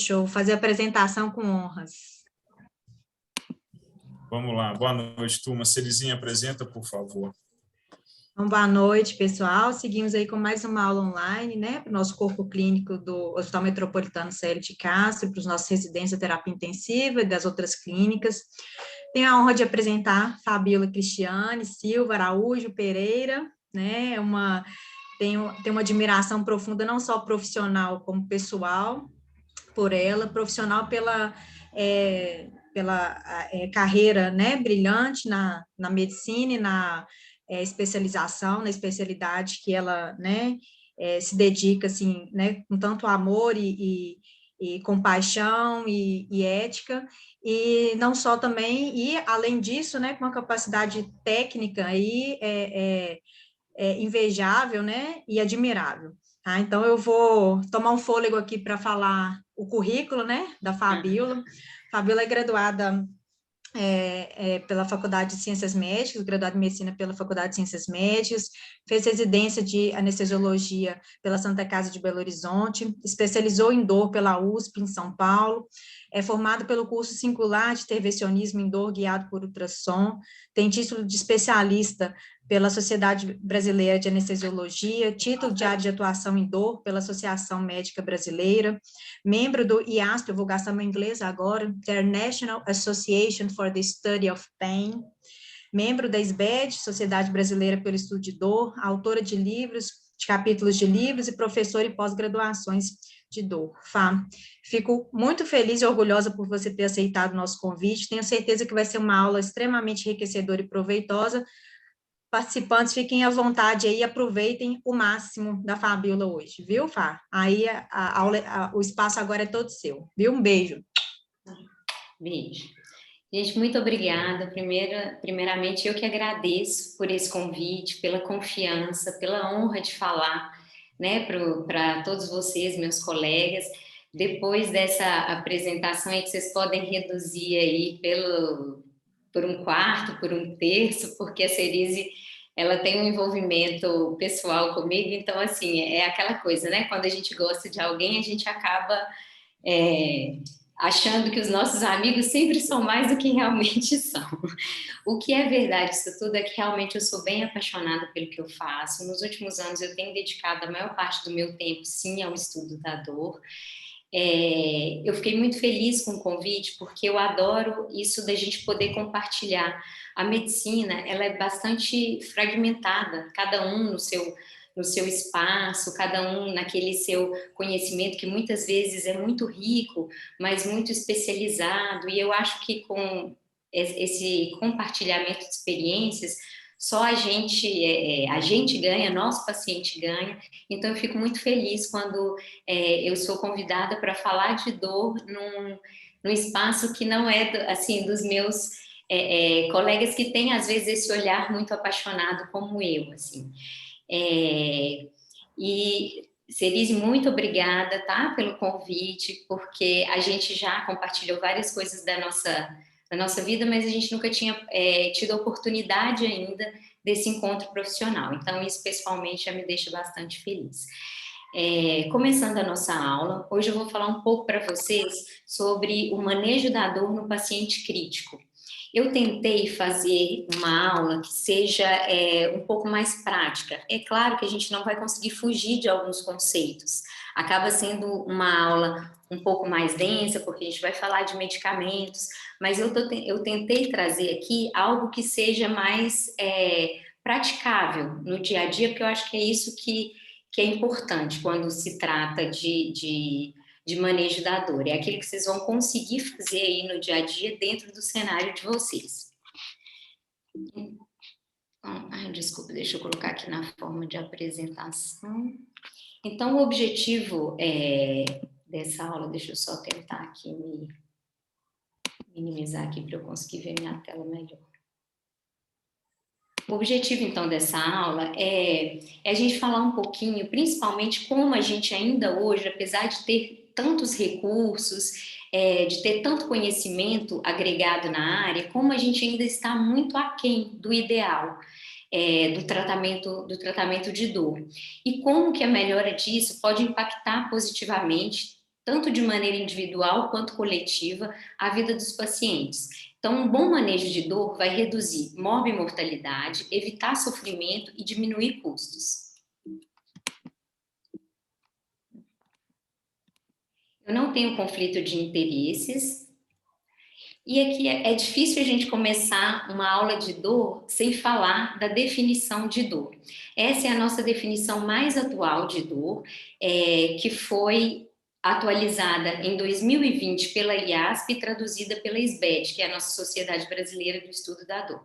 Show, fazer a apresentação com honras. Vamos lá, boa noite, turma. Celizinha, apresenta, por favor. Então, boa noite, pessoal. Seguimos aí com mais uma aula online, né, para o nosso corpo clínico do Hospital Metropolitano Célio de Castro, para os nossos residentes de terapia intensiva e das outras clínicas. Tenho a honra de apresentar Fabíola Cristiane Silva Araújo Pereira, né, tenho uma admiração profunda, não só profissional, como pessoal, por ela, profissional pela carreira, né, brilhante na medicina e na especialização, na especialidade que ela, né, se dedica, assim, né, com tanto amor e compaixão e ética, e não só também, e além disso, né, com uma capacidade técnica aí invejável, né, e admirável. Tá? Então, eu vou tomar um fôlego aqui para falar o currículo, né, da Fabíola. Fabíola é graduada pela Faculdade de Ciências Médicas, graduada em Medicina pela Faculdade de Ciências Médicas, fez residência de anestesiologia pela Santa Casa de Belo Horizonte, especializou em dor pela USP, em São Paulo, é formado pelo curso singular de intervencionismo em dor guiado por ultrassom, tem título de especialista pela Sociedade Brasileira de Anestesiologia, título de área de atuação em dor pela Associação Médica Brasileira, membro do IASP, eu vou gastar meu inglês agora, International Association for the Study of Pain, membro da SBED, Sociedade Brasileira pelo Estudo de Dor, autora de livros, de capítulos de livros e professora em pós-graduações de dor. Fá, fico muito feliz e orgulhosa por você ter aceitado o nosso convite, tenho certeza que vai ser uma aula extremamente enriquecedora e proveitosa. Participantes, fiquem à vontade aí, aproveitem o máximo da Fabíola hoje, viu, Fá? Aí o espaço agora é todo seu, viu? Um beijo. Beijo. Gente, muito obrigada. Primeiramente, eu que agradeço por esse convite, pela confiança, pela honra de falar, né, para todos vocês, meus colegas. Depois dessa apresentação aí que vocês podem reduzir aí por um quarto, por um terço, porque a Cerise, ela tem um envolvimento pessoal comigo, então, assim, é aquela coisa, né? Quando a gente gosta de alguém, a gente acaba achando que os nossos amigos sempre são mais do que realmente são. O que é verdade isso tudo é que realmente eu sou bem apaixonada pelo que eu faço. Nos últimos anos eu tenho dedicado a maior parte do meu tempo, sim, ao estudo da dor. Eu fiquei muito feliz com o convite, porque eu adoro isso da gente poder compartilhar. A medicina, ela é bastante fragmentada, cada um no seu espaço, cada um naquele seu conhecimento, que muitas vezes é muito rico, mas muito especializado, e eu acho que com esse compartilhamento de experiências, só a gente ganha, nosso paciente ganha, então eu fico muito feliz quando eu sou convidada para falar de dor num espaço que não é, assim, dos meus colegas que têm, às vezes, esse olhar muito apaixonado como eu, assim. E, Cerise, muito obrigada, tá, pelo convite, porque a gente já compartilhou várias coisas da nossa vida, mas a gente nunca tinha tido a oportunidade ainda desse encontro profissional. Então, isso, pessoalmente, já me deixa bastante feliz. Começando a nossa aula, hoje eu vou falar um pouco para vocês sobre o manejo da dor no paciente crítico. Eu tentei fazer uma aula que seja um pouco mais prática. É claro que a gente não vai conseguir fugir de alguns conceitos. Acaba sendo uma aula um pouco mais densa, porque a gente vai falar de medicamentos, mas eu tentei trazer aqui algo que seja mais praticável no dia a dia, porque eu acho que é isso que é importante quando se trata de manejo da dor. É aquilo que vocês vão conseguir fazer aí no dia a dia dentro do cenário de vocês. Desculpa, deixa eu colocar aqui na forma de apresentação. Então, o objetivo dessa aula, deixa eu só tentar aqui minimizar aqui para eu conseguir ver minha tela melhor. O objetivo, então, dessa aula é a gente falar um pouquinho, principalmente como a gente ainda hoje, apesar de ter tantos recursos, de ter tanto conhecimento agregado na área, como a gente ainda está muito aquém do ideal do tratamento de dor. E como que a melhora disso pode impactar positivamente tanto de maneira individual quanto coletiva, a vida dos pacientes. Então, um bom manejo de dor vai reduzir morbimortalidade, evitar sofrimento e diminuir custos. Eu não tenho conflito de interesses. E aqui é difícil a gente começar uma aula de dor sem falar da definição de dor. Essa é a nossa definição mais atual de dor, que foi atualizada em 2020 pela IASP e traduzida pela SBED, que é a nossa Sociedade Brasileira do Estudo da Dor.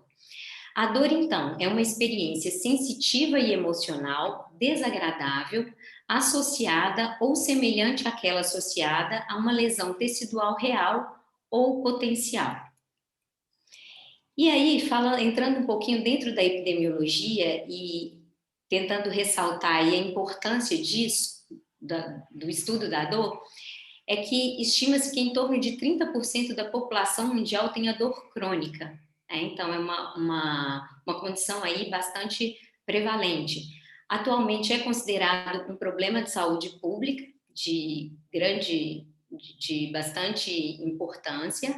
A dor, então, é uma experiência sensitiva e emocional desagradável, associada ou semelhante àquela associada a uma lesão tecidual real ou potencial. E aí, entrando um pouquinho dentro da epidemiologia e tentando ressaltar aí a importância disso, do estudo da dor, é que estima-se que em torno de 30% da população mundial tenha dor crônica, né? Então, é uma condição aí bastante prevalente. Atualmente é considerado um problema de saúde pública de bastante importância.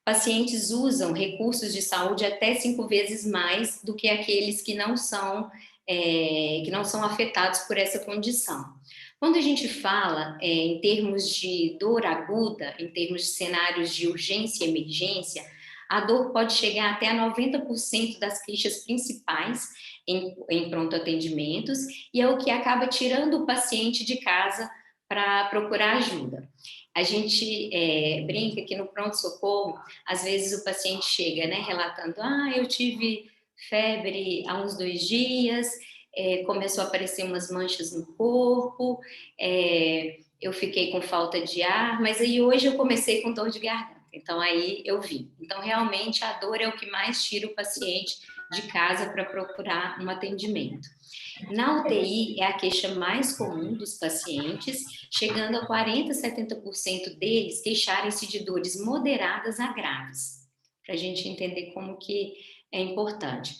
Pacientes usam recursos de saúde até 5 vezes mais do que aqueles que não são afetados por essa condição. Quando a gente fala em termos de dor aguda, em termos de cenários de urgência e emergência, a dor pode chegar até a 90% das queixas principais em pronto atendimentos, e é o que acaba tirando o paciente de casa para procurar ajuda. A gente brinca que no pronto-socorro, às vezes o paciente chega, né, relatando, eu tive febre há uns 2 dias, começou a aparecer umas manchas no corpo, eu fiquei com falta de ar, mas aí hoje eu comecei com dor de garganta. Então, aí eu vi. Então, realmente, a dor é o que mais tira o paciente de casa para procurar um atendimento. Na UTI, é a queixa mais comum dos pacientes, chegando a 40% a 70% deles queixarem-se de dores moderadas a graves, para a gente entender como que é importante.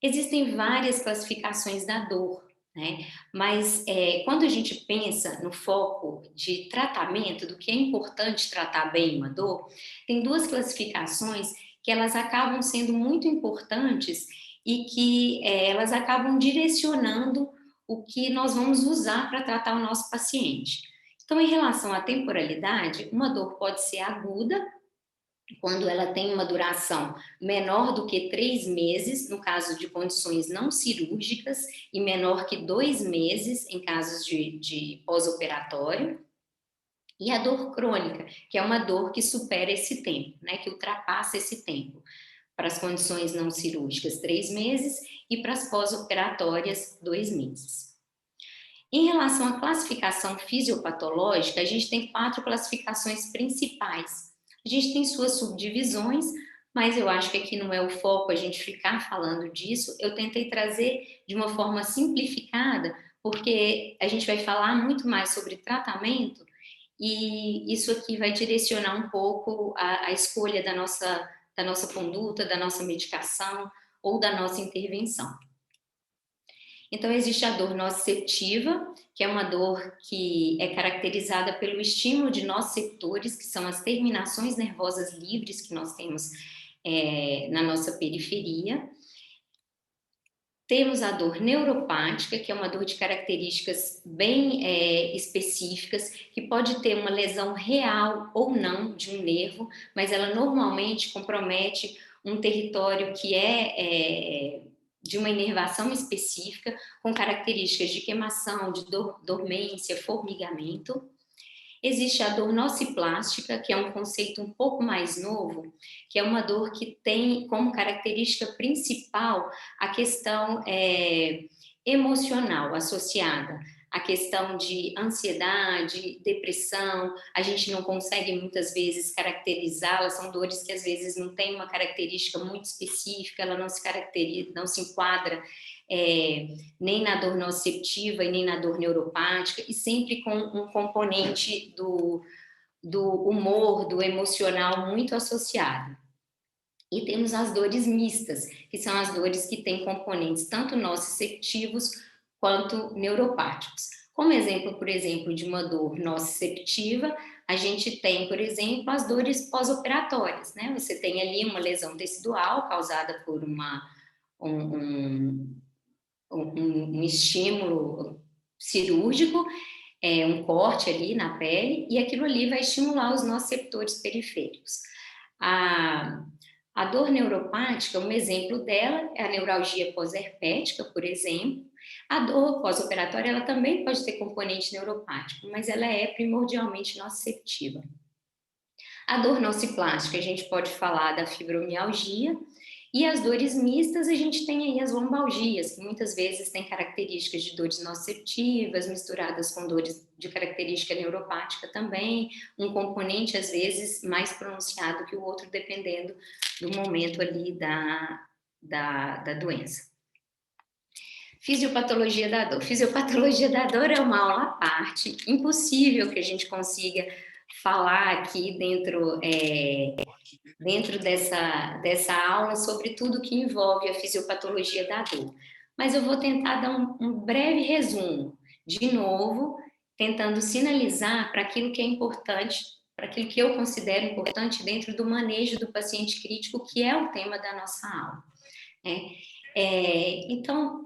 Existem várias classificações da dor, né? Mas quando a gente pensa no foco de tratamento, do que é importante tratar bem uma dor, tem 2 classificações que elas acabam sendo muito importantes e que elas acabam direcionando o que nós vamos usar para tratar o nosso paciente. Então, em relação à temporalidade, uma dor pode ser aguda, quando ela tem uma duração menor do que 3 meses, no caso de condições não cirúrgicas, e menor que 2 meses, em casos de pós-operatório. E a dor crônica, que é uma dor que supera esse tempo, né, que ultrapassa esse tempo. Para as condições não cirúrgicas, 3 meses, e para as pós-operatórias, 2 meses. Em relação à classificação fisiopatológica, a gente tem 4 classificações principais. A gente tem suas subdivisões, mas eu acho que aqui não é o foco a gente ficar falando disso. Eu tentei trazer de uma forma simplificada, porque a gente vai falar muito mais sobre tratamento, e isso aqui vai direcionar um pouco a escolha da nossa conduta, da nossa medicação ou da nossa intervenção. Então, existe a dor nociceptiva, que é uma dor que é caracterizada pelo estímulo de nociceptores, que são as terminações nervosas livres que nós temos na nossa periferia. Temos a dor neuropática, que é uma dor de características bem específicas, que pode ter uma lesão real ou não de um nervo, mas ela normalmente compromete um território que de uma inervação específica, com características de queimação, de dormência, formigamento. Existe a dor nociplástica, que é um conceito um pouco mais novo, que é uma dor que tem como característica principal a questão emocional associada, a questão de ansiedade, depressão. A gente não consegue muitas vezes caracterizá-las, são dores que às vezes não têm uma característica muito específica, ela não se caracteriza, não se enquadra nem na dor nociceptiva e nem na dor neuropática, e sempre com um componente do humor, do emocional muito associado. E temos as dores mistas, que são as dores que têm componentes tanto nociceptivos quanto neuropáticos. Como exemplo, por exemplo, de uma dor nociceptiva, a gente tem, por exemplo, as dores pós-operatórias, né? Você tem ali uma lesão tecidual causada por um, um estímulo cirúrgico, um corte ali na pele, e aquilo ali vai estimular os nociceptores periféricos. A dor neuropática, um exemplo dela é a neuralgia pós-herpética, por exemplo. A dor pós-operatória, ela também pode ter componente neuropático, mas ela é primordialmente nociceptiva. A dor nociplástica, a gente pode falar da fibromialgia, e as dores mistas, a gente tem aí as lombalgias, que muitas vezes têm características de dores nociceptivas, misturadas com dores de característica neuropática também, um componente, às vezes, mais pronunciado que o outro, dependendo do momento ali da doença. Fisiopatologia da dor. Fisiopatologia da dor é uma aula à parte, impossível que a gente consiga falar aqui dentro dessa aula sobre tudo que envolve a fisiopatologia da dor. Mas eu vou tentar dar um breve resumo, de novo, tentando sinalizar para aquilo que é importante, para aquilo que eu considero importante dentro do manejo do paciente crítico, que é o tema da nossa aula. Então,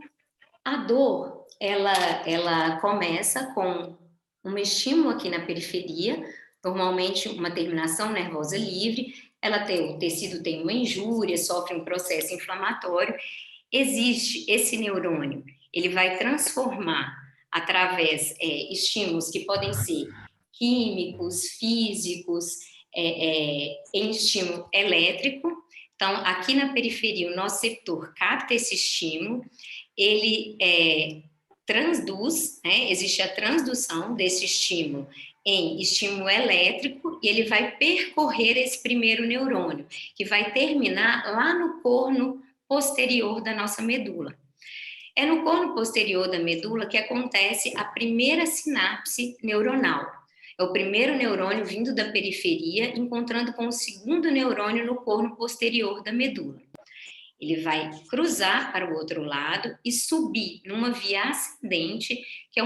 a dor, ela começa com um estímulo aqui na periferia, normalmente uma terminação nervosa livre, o tecido tem uma injúria, sofre um processo inflamatório, existe esse neurônio, ele vai transformar através estímulos que podem ser químicos, físicos, em estímulo elétrico. Então, aqui na periferia, o nosso receptor capta esse estímulo, ele transduz, né? Existe a transdução desse estímulo em estímulo elétrico, e ele vai percorrer esse primeiro neurônio, que vai terminar lá no corno posterior da nossa medula. É no corno posterior da medula que acontece a primeira sinapse neuronal. É o primeiro neurônio vindo da periferia, encontrando com o segundo neurônio no corno posterior da medula. Ele vai cruzar para o outro lado e subir numa via ascendente, que é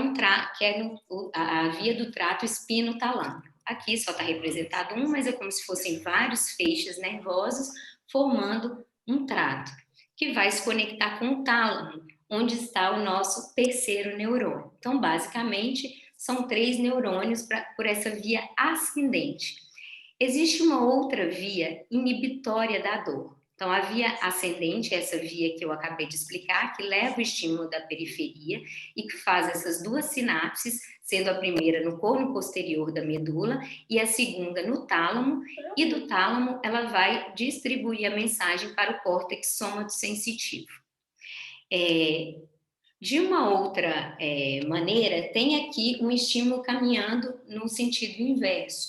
a via do trato espino-talâmico. Aqui só está representado um, mas é como se fossem vários feixes nervosos formando um trato, que vai se conectar com o tálamo, onde está o nosso terceiro neurônio. Então, basicamente, são 3 neurônios por essa via ascendente. Existe uma outra via inibitória da dor. Então, a via ascendente é essa via que eu acabei de explicar, que leva o estímulo da periferia e que faz essas 2 sinapses, sendo a primeira no corno posterior da medula e a segunda no tálamo, e do tálamo ela vai distribuir a mensagem para o córtex somatosensitivo. De uma outra maneira, tem aqui um estímulo caminhando no sentido inverso,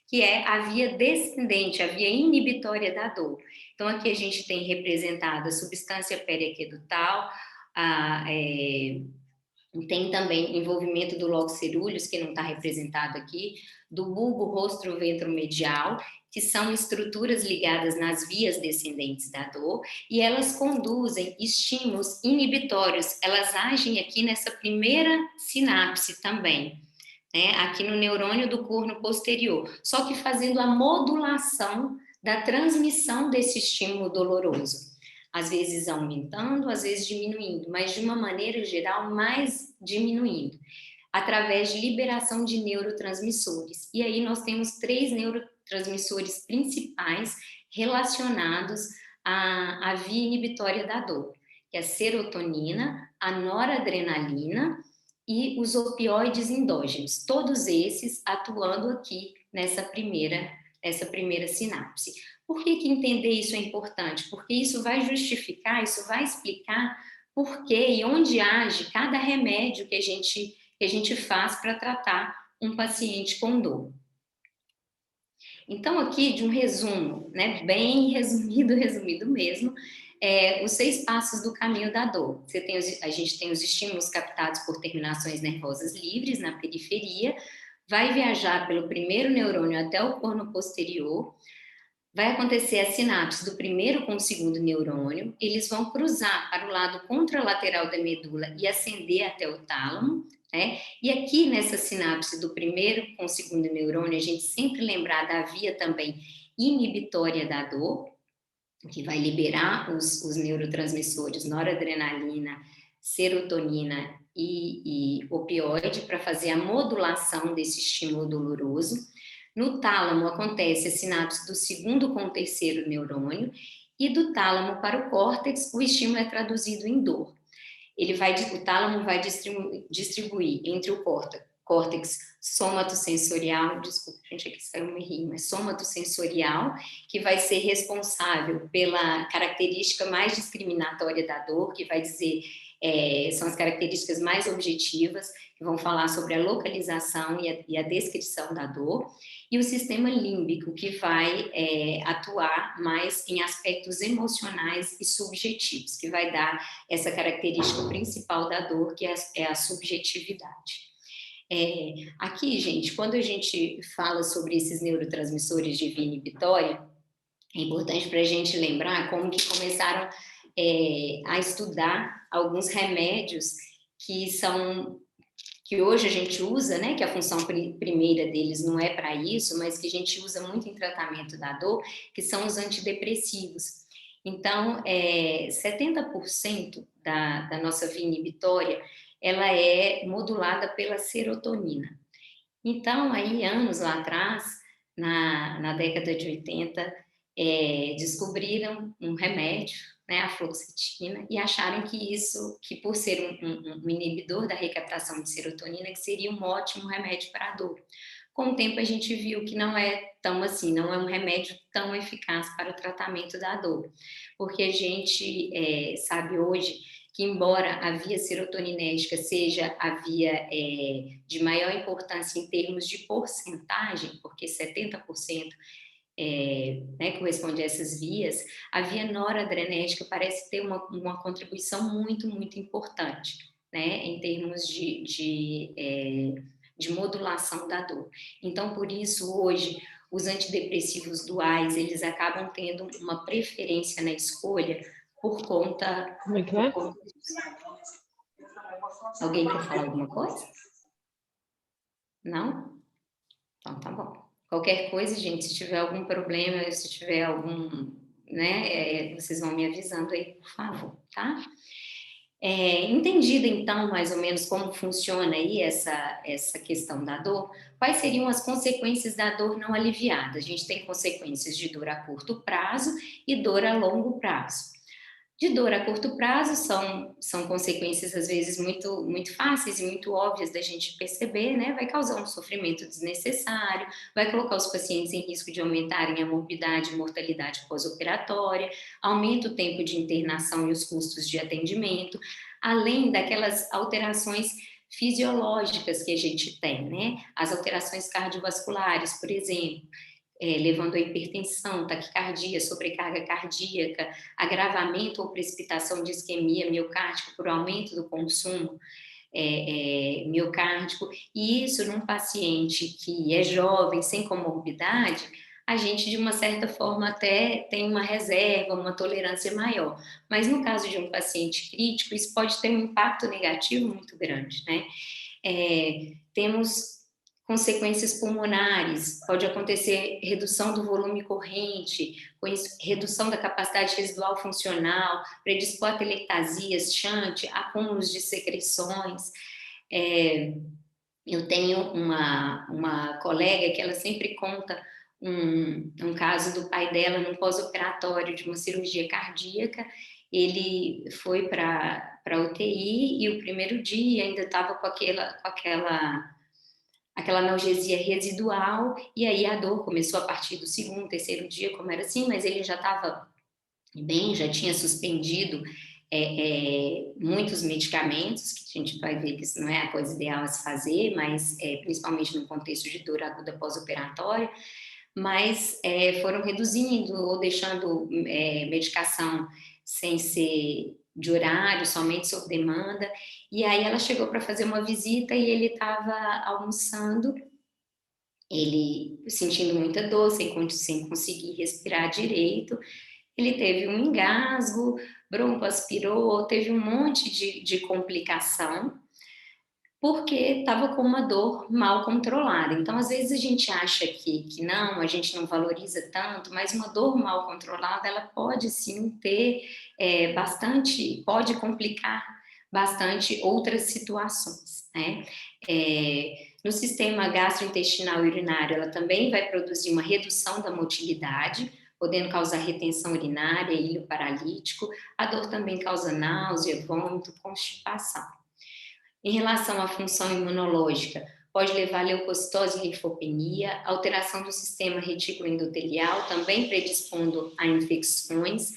que é a via descendente, a via inibitória da dor. Então, aqui a gente tem representada a substância periaquedutal, tem também envolvimento do lóbulo cerúleus, que não está representado aqui, do bulbo rostro-ventromedial, que são estruturas ligadas nas vias descendentes da dor, e elas conduzem estímulos inibitórios, elas agem aqui nessa primeira sinapse também, né, aqui no neurônio do corno posterior, só que fazendo a modulação da transmissão desse estímulo doloroso, às vezes aumentando, às vezes diminuindo, mas de uma maneira geral mais diminuindo, através de liberação de neurotransmissores. E aí nós temos 3 neurotransmissores principais relacionados à via inibitória da dor, que é a serotonina, a noradrenalina e os opioides endógenos, todos esses atuando aqui nessa primeira sinapse. Por que entender isso é importante? Porque isso vai justificar, isso vai explicar por que e onde age cada remédio que a gente faz para tratar um paciente com dor. Então, aqui de um resumo, né, bem resumido mesmo, os 6 passos do caminho da dor. A gente tem os estímulos captados por terminações nervosas livres na periferia, vai viajar pelo primeiro neurônio até o corno posterior, vai acontecer a sinapse do primeiro com o segundo neurônio, eles vão cruzar para o lado contralateral da medula e ascender até o tálamo, né? E aqui nessa sinapse do primeiro com o segundo neurônio, a gente sempre lembrar da via também inibitória da dor, que vai liberar os neurotransmissores noradrenalina, serotonina e opioide para fazer a modulação desse estímulo doloroso. No tálamo acontece a sinapse do segundo com o terceiro neurônio, e do tálamo para o córtex o estímulo é traduzido em dor. O tálamo vai distribuir entre o córtex somatosensorial, desculpa, gente, aqui saiu uma rima, somatosensorial, que vai ser responsável pela característica mais discriminatória da dor, que vai dizer, são as características mais objetivas, que vão falar sobre a localização e a descrição da dor, e o sistema límbico, que vai atuar mais em aspectos emocionais e subjetivos, que vai dar essa característica principal da dor, que é a subjetividade. Aqui, gente, quando a gente fala sobre esses neurotransmissores de via inibitória, é importante para a gente lembrar como que começaram a estudar alguns remédios que hoje a gente usa, né, que a função primeira deles não é para isso, mas que a gente usa muito em tratamento da dor, que são os antidepressivos. Então, 70% da nossa via inibitória, ela é modulada pela serotonina. Então, aí, anos lá atrás, na década de 80, descobriram um remédio, né, a fluoxetina, e acharam que por ser um inibidor da recaptação de serotonina, que seria um ótimo remédio para a dor. Com o tempo a gente viu que não é tão assim, não é um remédio tão eficaz para o tratamento da dor, porque a gente sabe hoje que, embora a via serotoninérgica seja a via de maior importância em termos de porcentagem, porque 70% né, corresponde a essas vias, a via noradrenérgica parece ter uma contribuição muito, muito importante, né, em termos de modulação da dor. Então, por isso, hoje, os antidepressivos duais, eles acabam tendo uma preferência na escolha por conta... Como é que é? Alguém quer falar alguma coisa? Não? Então, tá bom. Qualquer coisa, gente, se tiver algum problema, se tiver algum, né, vocês vão me avisando aí, por favor, tá? Entendida, então, mais ou menos como funciona aí essa questão da dor, quais seriam as consequências da dor não aliviada? A gente tem consequências de dor a curto prazo e dor a longo prazo. De dor a curto prazo são consequências, às vezes, muito, muito fáceis e muito óbvias da gente perceber, né? Vai causar um sofrimento desnecessário, vai colocar os pacientes em risco de aumentarem a morbidade e mortalidade pós-operatória, aumenta o tempo de internação e os custos de atendimento, além daquelas alterações fisiológicas que a gente tem, né? As alterações cardiovasculares, por exemplo, levando a hipertensão, taquicardia, sobrecarga cardíaca, agravamento ou precipitação de isquemia miocárdica por aumento do consumo miocárdico, e isso num paciente que é jovem, sem comorbidade, a gente, de uma certa forma, até tem uma reserva, uma tolerância maior. Mas no caso de um paciente crítico, isso pode ter um impacto negativo muito grande, né? Temos consequências pulmonares, pode acontecer redução do volume corrente, redução da capacidade residual funcional, predispor a telectasias, shunt, acúmulos de secreções. Eu tenho uma colega que ela sempre conta um caso do pai dela no pós-operatório de uma cirurgia cardíaca. Ele foi para a UTI e o primeiro dia ainda estava com aquela analgesia residual, e aí a dor começou a partir do segundo, terceiro dia, como era assim, mas ele já estava bem, já tinha suspendido muitos medicamentos, que a gente vai ver que isso não é a coisa ideal a se fazer, mas principalmente no contexto de dor aguda pós-operatória, mas foram reduzindo ou deixando medicação sem ser de horário, somente sob demanda, e aí ela chegou para fazer uma visita e ele estava almoçando, ele sentindo muita dor, sem conseguir respirar direito, ele teve um engasgo, broncoaspirou, teve um monte de complicação, porque estava com uma dor mal controlada. Então, às vezes a gente acha que não, a gente não valoriza tanto, mas uma dor mal controlada, ela pode sim ter pode complicar bastante outras situações, né? No sistema gastrointestinal e urinário, ela também vai produzir uma redução da motilidade, podendo causar retenção urinária, ilho paralítico. A dor também causa náusea, vômito, constipação. Em relação à função imunológica, pode levar a leucocitose e linfopenia, alteração do sistema retículo endotelial, também predispondo a infecções.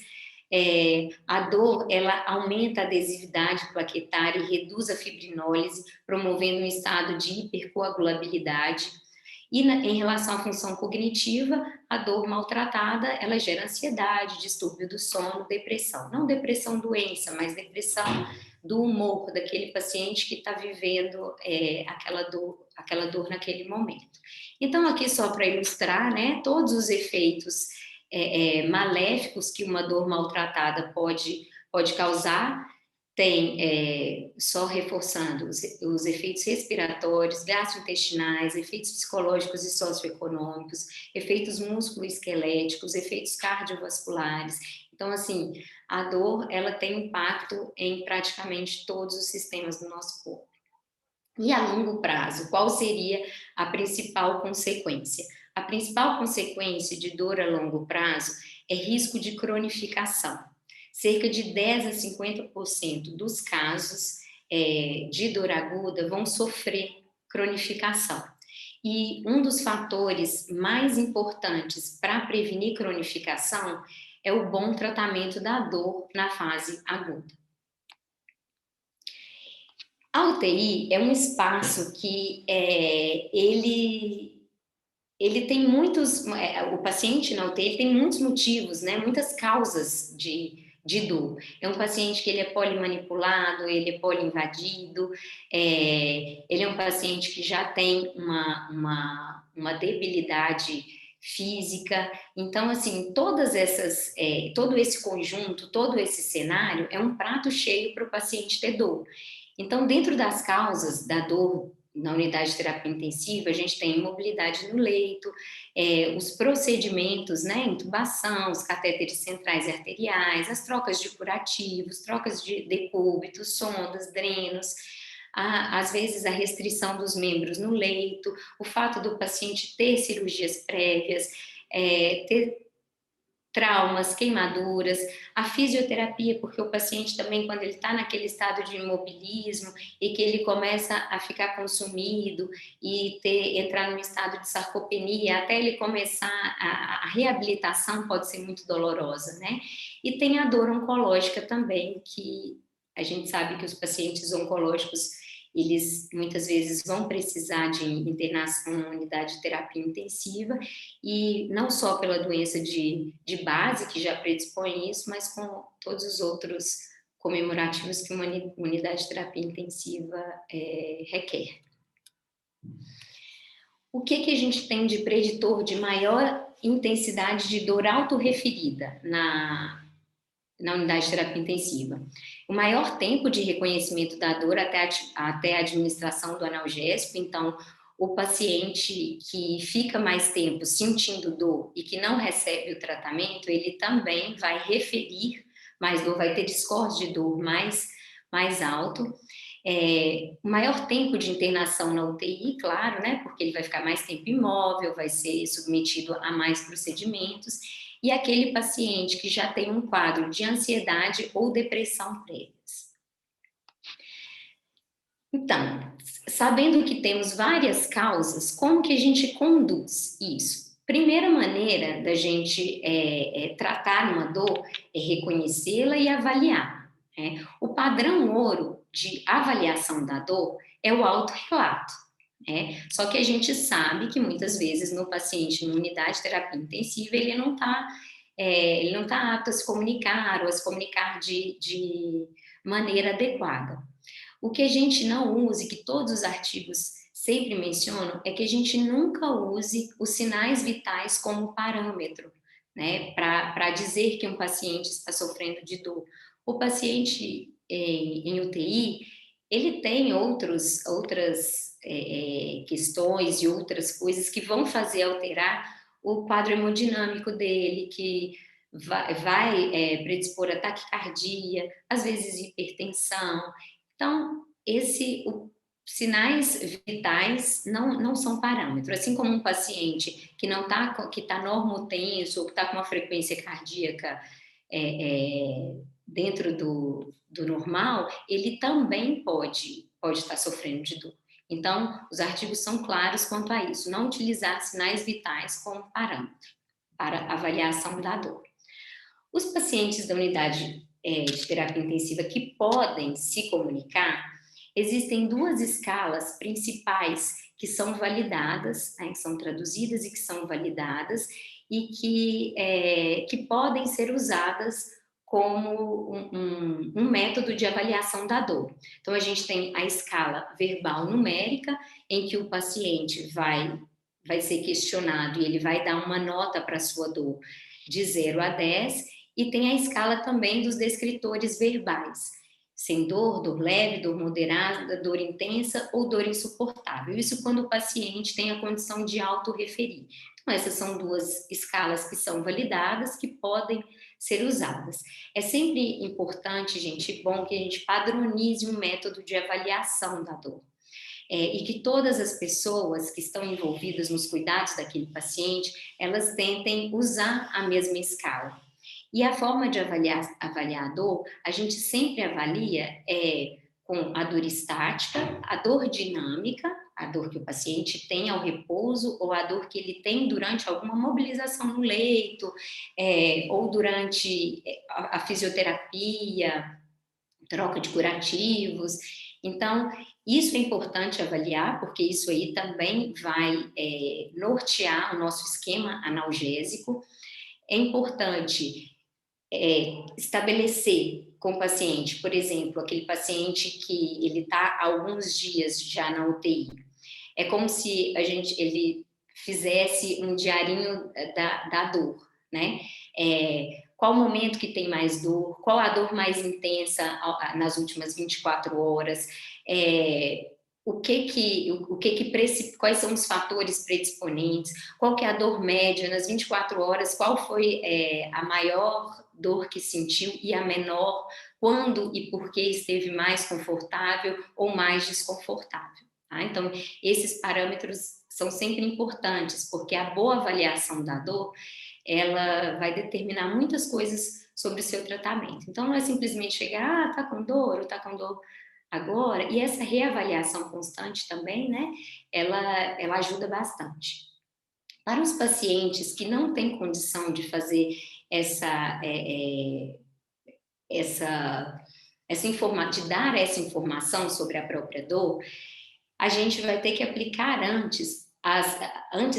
A dor, ela aumenta a adesividade plaquetária e reduz a fibrinólise, promovendo um estado de hipercoagulabilidade. E em relação à função cognitiva, a dor maltratada, ela gera ansiedade, distúrbio do sono, depressão. Não depressão doença, mas depressão do humor daquele paciente que está vivendo aquela dor naquele momento. Então, aqui só para ilustrar, né, todos os efeitos maléficos que uma dor maltratada pode causar, tem, só reforçando, os efeitos respiratórios, gastrointestinais, efeitos psicológicos e socioeconômicos, efeitos musculoesqueléticos, efeitos cardiovasculares. Então, assim, a dor, ela tem impacto em praticamente todos os sistemas do nosso corpo. E a longo prazo, qual seria a principal consequência? A principal consequência de dor a longo prazo é risco de cronificação. Cerca de 10 a 50% dos casos de dor aguda vão sofrer cronificação. E um dos fatores mais importantes para prevenir cronificação é o bom tratamento da dor na fase aguda. A UTI é um espaço que ele tem muitos, o paciente na UTI tem muitos motivos, né, muitas causas de dor. É um paciente que ele é polimanipulado, ele é poliinvadido, ele é um paciente que já tem uma debilidade física. Então, assim, todo esse conjunto, todo esse cenário é um prato cheio para o paciente ter dor. Então, dentro das causas da dor na unidade de terapia intensiva, a gente tem imobilidade no leito, os procedimentos, né, intubação, os catéteres centrais e arteriais, as trocas de curativos, trocas de decúbitos, sondas, drenos, às vezes a restrição dos membros no leito, o fato do paciente ter cirurgias prévias, ter traumas, queimaduras, a fisioterapia, porque o paciente também, quando ele está naquele estado de imobilismo e que ele começa a ficar consumido e entrar num estado de sarcopenia, até ele começar, a reabilitação pode ser muito dolorosa, né? E tem a dor oncológica também, que a gente sabe que os pacientes oncológicos, eles muitas vezes vão precisar de internação na unidade de terapia intensiva, e não só pela doença de base, que já predispõe isso, mas com todos os outros comemorativos que uma unidade de terapia intensiva requer. O que a gente tem de preditor de maior intensidade de dor autorreferida na unidade de terapia intensiva? O maior tempo de reconhecimento da dor até a administração do analgésico. Então, o paciente que fica mais tempo sentindo dor e que não recebe o tratamento, ele também vai referir mais dor, vai ter scores de dor mais alto. O maior tempo de internação na UTI, claro, né, porque ele vai ficar mais tempo imóvel, vai ser submetido a mais procedimentos, e aquele paciente que já tem um quadro de ansiedade ou depressão prévias. Então, sabendo que temos várias causas, como que a gente conduz isso? Primeira maneira da gente tratar uma dor é reconhecê-la e avaliar. Né? O padrão ouro de avaliação da dor é o autorrelato. Só que a gente sabe que muitas vezes no paciente em unidade de terapia intensiva ele não está apto a se comunicar ou a se comunicar de maneira adequada. O que a gente não usa e que todos os artigos sempre mencionam é que a gente nunca use os sinais vitais como parâmetro, né, para dizer que um paciente está sofrendo de dor. O paciente em UTI, ele tem outras questões e outras coisas que vão fazer alterar o quadro hemodinâmico dele, que vai predispor a taquicardia, às vezes hipertensão. Então, sinais vitais não são parâmetro. Assim como um paciente que não que está normotenso ou que está com uma frequência cardíaca dentro do normal, ele também pode estar sofrendo de dor. Então, os artigos são claros quanto a isso, não utilizar sinais vitais como parâmetro para avaliação da dor. Os pacientes da unidade de terapia intensiva que podem se comunicar, existem 2 escalas principais que são validadas, né, que são traduzidas e que são validadas, e que podem ser usadas como um método de avaliação da dor. Então, a gente tem a escala verbal numérica, em que o paciente vai ser questionado e ele vai dar uma nota para a sua dor de 0 a 10, e tem a escala também dos descritores verbais, sem dor, dor leve, dor moderada, dor intensa ou dor insuportável. Isso quando o paciente tem a condição de autorreferir. Então, essas são 2 escalas que são validadas, que podem ser usadas. É sempre importante, gente, bom que a gente padronize um método de avaliação da dor. E que todas as pessoas que estão envolvidas nos cuidados daquele paciente, elas tentem usar a mesma escala. E a forma de avaliar a dor, a gente sempre avalia com a dor estática, a dor dinâmica, a dor que o paciente tem ao repouso ou a dor que ele tem durante alguma mobilização no leito, ou durante a fisioterapia, troca de curativos. Então, isso é importante avaliar, porque isso aí também vai nortear o nosso esquema analgésico. É importante estabelecer com o paciente, por exemplo, aquele paciente que ele está há alguns dias já na UTI. É como se ele fizesse um diarinho da dor, né? Qual o momento que tem mais dor? Qual a dor mais intensa nas últimas 24 horas? Quais são os fatores predisponentes? Qual que é a dor média nas 24 horas? Qual foi a maior dor que sentiu e a menor? Quando e por que esteve mais confortável ou mais desconfortável? Tá? Então, esses parâmetros são sempre importantes, porque a boa avaliação da dor, ela vai determinar muitas coisas sobre o seu tratamento. Então, não é simplesmente chegar, tá com dor, ou tá com dor agora, e essa reavaliação constante também, né, ela ajuda bastante. Para os pacientes que não têm condição de fazer de dar essa informação sobre a própria dor, a gente vai ter que aplicar antes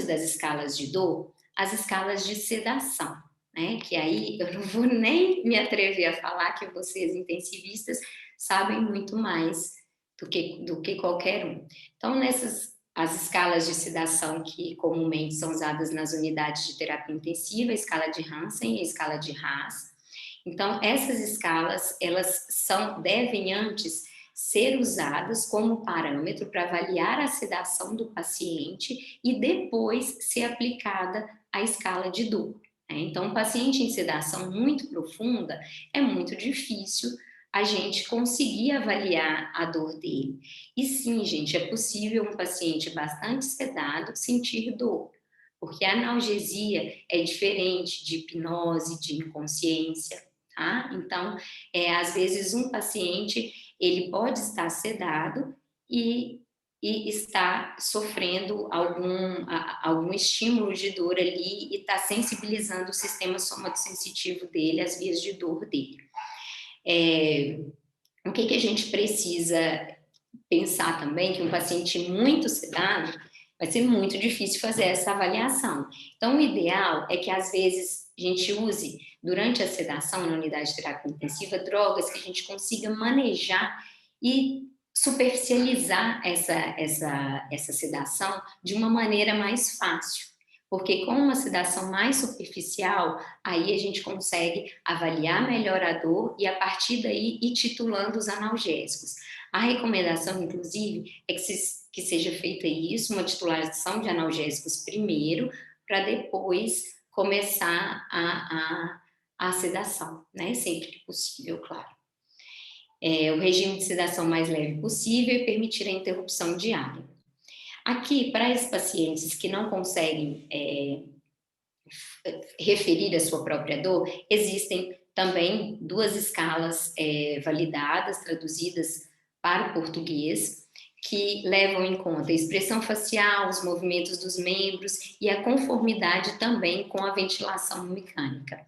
das escalas de dor, as escalas de sedação, né? Que aí eu não vou nem me atrever a falar, que vocês intensivistas sabem muito mais do que qualquer um. Então, as escalas de sedação que comumente são usadas nas unidades de terapia intensiva, a escala de Hansen e a escala de Haas. Então, essas escalas, elas devem antes ser usadas como parâmetro para avaliar a sedação do paciente e depois ser aplicada a escala de dor. Né? Então, um paciente em sedação muito profunda, é muito difícil a gente conseguir avaliar a dor dele. E sim, gente, é possível um paciente bastante sedado sentir dor, porque a analgesia é diferente de hipnose, de inconsciência, tá? Então, às vezes um paciente, ele pode estar sedado e está sofrendo algum estímulo de dor ali e está sensibilizando o sistema somatosensitivo dele, as vias de dor dele. O que a gente precisa pensar também, que um paciente muito sedado, vai ser muito difícil fazer essa avaliação. Então, o ideal é que, às vezes, a gente use, durante a sedação na unidade de terapia intensiva, drogas que a gente consiga manejar e superficializar essa sedação de uma maneira mais fácil. Porque com uma sedação mais superficial, aí a gente consegue avaliar melhor a dor e, a partir daí, ir titulando os analgésicos. A recomendação, inclusive, é que seja feita isso, uma titulação de analgésicos primeiro, para depois começar a sedação, né? Sempre que possível, claro. O regime de sedação mais leve possível e permitir a interrupção diária. Aqui, para esses pacientes que não conseguem referir a sua própria dor, existem também 2 escalas validadas, traduzidas para o português, que levam em conta a expressão facial, os movimentos dos membros e a conformidade também com a ventilação mecânica.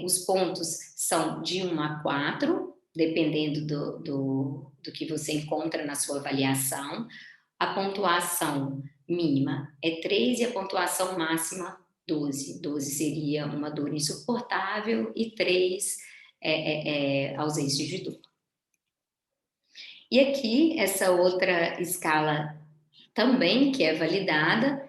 Os pontos são de 1 a 4, dependendo do que você encontra na sua avaliação. A pontuação mínima é 3 e a pontuação máxima 12. 12 seria uma dor insuportável e 3 ausência de dor. E aqui, essa outra escala também, que é validada,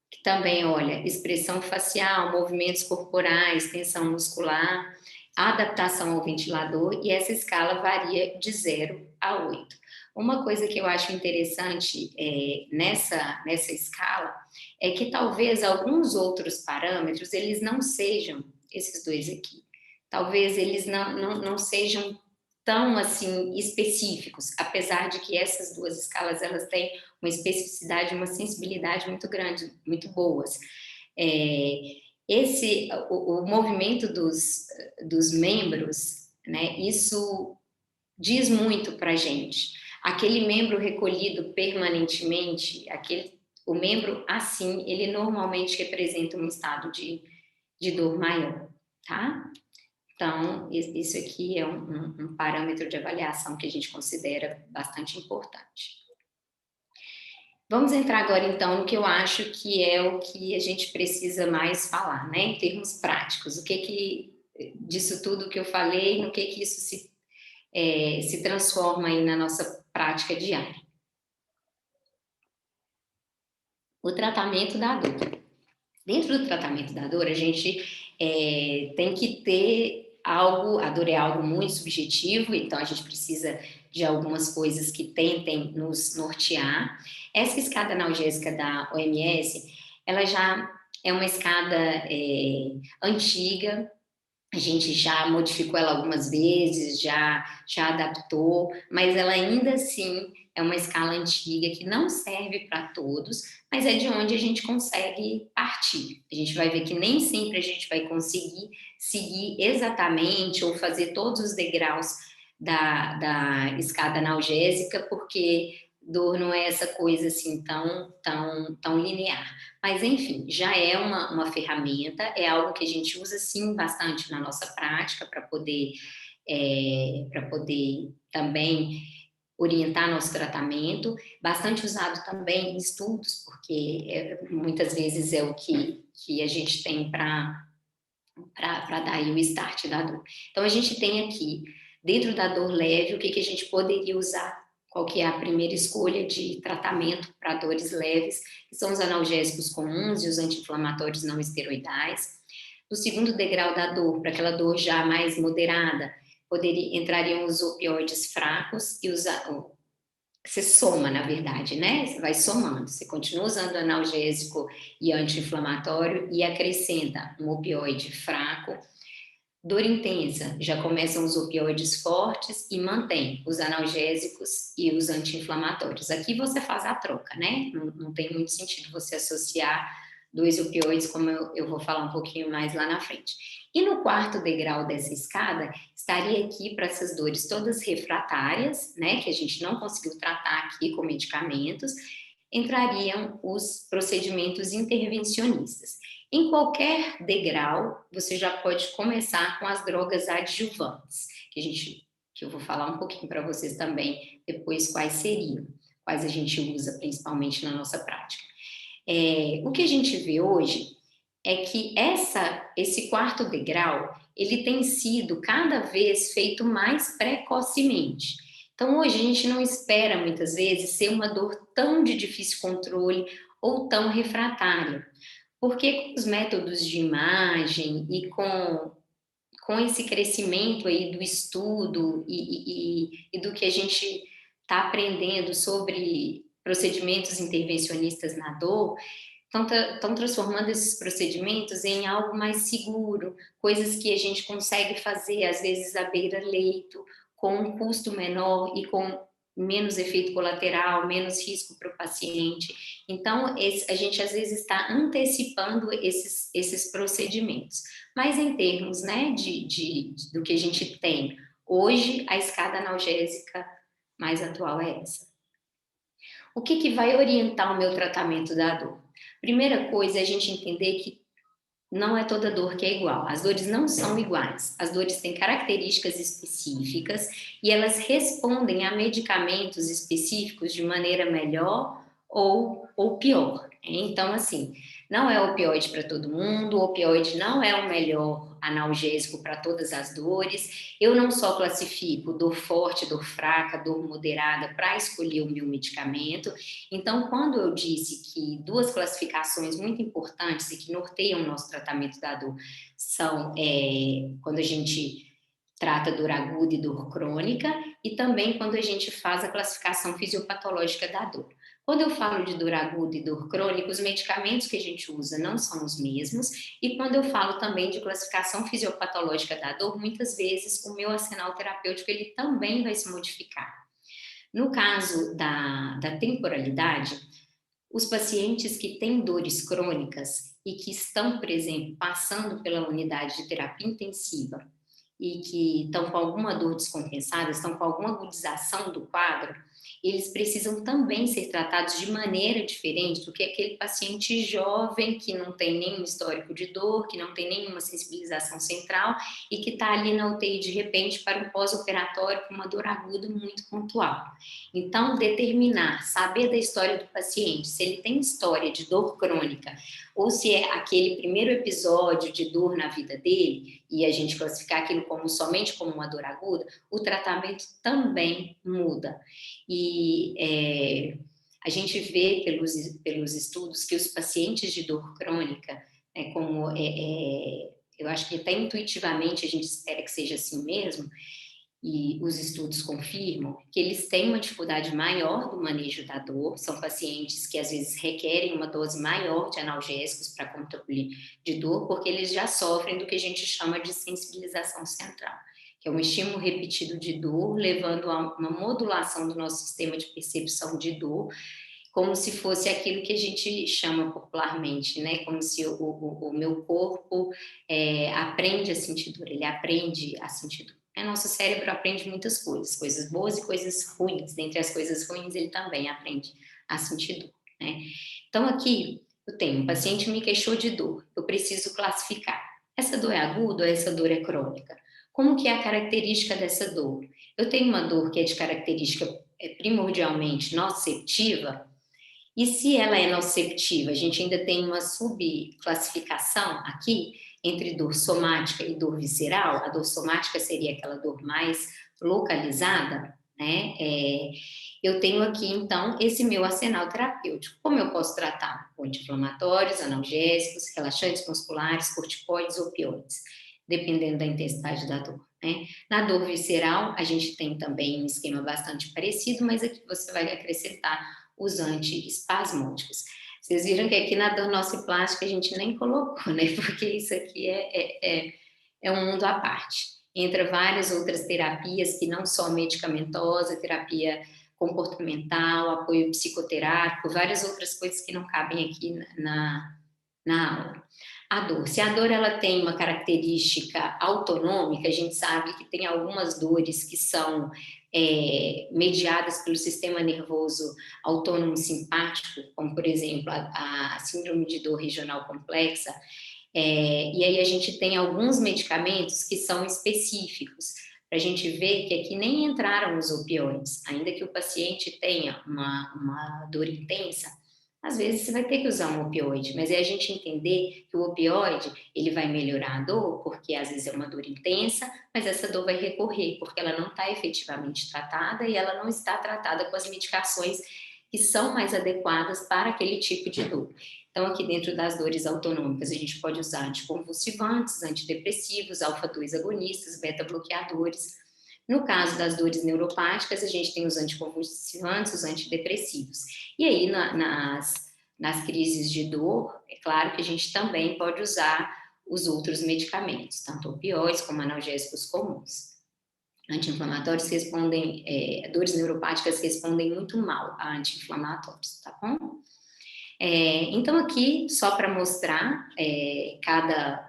que também olha expressão facial, movimentos corporais, tensão muscular, adaptação ao ventilador, e essa escala varia de 0 a 8. Uma coisa que eu acho interessante nessa escala é que talvez alguns outros parâmetros, eles não sejam esses 2 aqui. Talvez eles não sejam tão, assim, específicos, apesar de que essas 2 escalas, elas têm uma especificidade, uma sensibilidade muito grande, muito boas. O movimento dos membros, né, isso diz muito para a gente. Aquele membro recolhido permanentemente, o membro assim, ele normalmente representa um estado de dor maior, tá? Então, isso aqui é um parâmetro de avaliação que a gente considera bastante importante. Vamos entrar agora, então, no que eu acho que é o que a gente precisa mais falar, né, em termos práticos. O que disso tudo que eu falei, no que isso se transforma aí na nossa prática diária. O tratamento da dor. Dentro do tratamento da dor, a gente tem que ter algo, a dor é algo muito subjetivo, então a gente precisa de algumas coisas que tentem nos nortear. Essa escada analgésica da OMS, ela já é uma escada antiga, a gente já modificou ela algumas vezes, já adaptou, mas ela ainda assim é uma escala antiga que não serve para todos, mas é de onde a gente consegue partir. A gente vai ver que nem sempre a gente vai conseguir seguir exatamente ou fazer todos os degraus da escada analgésica, porque dor não é essa coisa assim tão linear. Mas, enfim, já é uma ferramenta, é algo que a gente usa, sim, bastante na nossa prática para poder também orientar nosso tratamento, bastante usado também em estudos, porque muitas vezes é o que a gente tem para dar aí o start da dor. Então, a gente tem aqui, dentro da dor leve, o que a gente poderia usar? Qual que é a primeira escolha de tratamento para dores leves, que são os analgésicos comuns e os anti-inflamatórios não esteroidais. No segundo degrau da dor, para aquela dor já mais moderada, entrariam os opioides fracos e você soma, na verdade, né? Você vai somando, você continua usando analgésico e anti-inflamatório e acrescenta um opioide fraco. Dor intensa, já começam os opioides fortes e mantém os analgésicos e os anti-inflamatórios. Aqui você faz a troca, né? Não tem muito sentido você associar 2 opioides, como eu vou falar um pouquinho mais lá na frente. E no quarto degrau dessa escada, estaria aqui para essas dores todas refratárias, né? Que a gente não conseguiu tratar aqui com medicamentos, entrariam os procedimentos intervencionistas. Em qualquer degrau, você já pode começar com as drogas adjuvantes, que eu vou falar um pouquinho para vocês também depois quais seriam, quais a gente usa principalmente na nossa prática. O que a gente vê hoje é que esse quarto degrau, ele tem sido cada vez feito mais precocemente. Então, hoje a gente não espera muitas vezes ser uma dor tão de difícil controle ou tão refratária. Porque com os métodos de imagem e com esse crescimento aí do estudo e do que a gente está aprendendo sobre procedimentos intervencionistas na dor, estão transformando esses procedimentos em algo mais seguro, coisas que a gente consegue fazer, às vezes, à beira-leito, com um custo menor e com menos efeito colateral, menos risco para o paciente. Então, a gente, às vezes, está antecipando esses procedimentos. Mas, em termos, né, do que a gente tem hoje, a escada analgésica mais atual é essa. O que vai orientar o meu tratamento da dor? Primeira coisa é a gente entender que não é toda dor que é igual. As dores não são iguais. As dores têm características específicas e elas respondem a medicamentos específicos de maneira melhor ou pior. Então, assim, não é opioide para todo mundo, o opioide não é o melhor analgésico para todas as dores. Eu não só classifico dor forte, dor fraca, dor moderada para escolher o meu medicamento. Então, quando eu disse que duas classificações muito importantes e que norteiam o nosso tratamento da dor são quando a gente trata dor aguda e dor crônica, e também quando a gente faz a classificação fisiopatológica da dor. Quando eu falo de dor aguda e dor crônica, os medicamentos que a gente usa não são os mesmos, e quando eu falo também de classificação fisiopatológica da dor, muitas vezes o meu arsenal terapêutico ele também vai se modificar. No caso da temporalidade, os pacientes que têm dores crônicas e que estão, por exemplo, passando pela unidade de terapia intensiva e que estão com alguma dor descompensada, estão com alguma agudização do quadro, eles precisam também ser tratados de maneira diferente do que aquele paciente jovem que não tem nenhum histórico de dor, que não tem nenhuma sensibilização central e que está ali na UTI de repente para um pós-operatório com uma dor aguda muito pontual. Então, determinar, saber da história do paciente, se ele tem história de dor crônica ou se é aquele primeiro episódio de dor na vida dele, e a gente classificar aquilo somente como uma dor aguda, o tratamento também muda. E a gente vê pelos estudos que os pacientes de dor crônica, eu acho que até intuitivamente a gente espera que seja assim mesmo, e os estudos confirmam que eles têm uma dificuldade maior do manejo da dor, são pacientes que às vezes requerem uma dose maior de analgésicos para controle de dor, porque eles já sofrem do que a gente chama de sensibilização central, que é um estímulo repetido de dor, levando a uma modulação do nosso sistema de percepção de dor, como se fosse aquilo que a gente chama popularmente, né? Como se o meu corpo aprende a sentir dor, ele aprende a sentir dor. Nosso cérebro aprende muitas coisas, coisas boas e coisas ruins. Dentre as coisas ruins, ele também aprende a sentir dor, né? Então, aqui, eu tenho um paciente me queixou de dor, eu preciso classificar. Essa dor é aguda ou essa dor é crônica? Como que é a característica dessa dor? Eu tenho uma dor que é de característica primordialmente nociceptiva, e se ela é nociceptiva, a gente ainda tem uma subclassificação aqui entre dor somática e dor visceral. A dor somática seria aquela dor mais localizada, né? Eu tenho aqui, então, esse meu arsenal terapêutico. Como eu posso tratar? Com anti-inflamatórios, analgésicos, relaxantes musculares, corticoides, opioides, dependendo da intensidade da dor, né? Na dor visceral, a gente tem também um esquema bastante parecido, mas aqui você vai acrescentar os antiespasmódicos. Vocês viram que aqui na dor nociplástica a gente nem colocou, né? Porque isso aqui é um mundo à parte. Entra várias outras terapias que não só medicamentosa, terapia comportamental, apoio psicoterápico, várias outras coisas que não cabem aqui na aula. A dor. Se a dor ela tem uma característica autonômica, a gente sabe que tem algumas dores que são mediadas pelo sistema nervoso autônomo simpático, como, por exemplo, a síndrome de dor regional complexa, e aí a gente tem alguns medicamentos que são específicos, para a gente ver que aqui nem entraram os opioides, ainda que o paciente tenha uma dor intensa, às vezes você vai ter que usar um opioide, mas é a gente entender que o opioide, ele vai melhorar a dor, porque às vezes é uma dor intensa, mas essa dor vai recorrer, porque ela não está efetivamente tratada e ela não está tratada com as medicações que são mais adequadas para aquele tipo de dor. Então, aqui dentro das dores autonômicas, a gente pode usar anticonvulsivantes, antidepressivos, alfa-2 agonistas, beta-bloqueadores. No caso das dores neuropáticas, a gente tem os anticonvulsivantes, os antidepressivos. E aí, nas crises de dor, é claro que a gente também pode usar os outros medicamentos, tanto opioides como analgésicos comuns. Anti-inflamatórios respondem, dores neuropáticas respondem muito mal a anti-inflamatórios, tá bom? Então, aqui, só para mostrar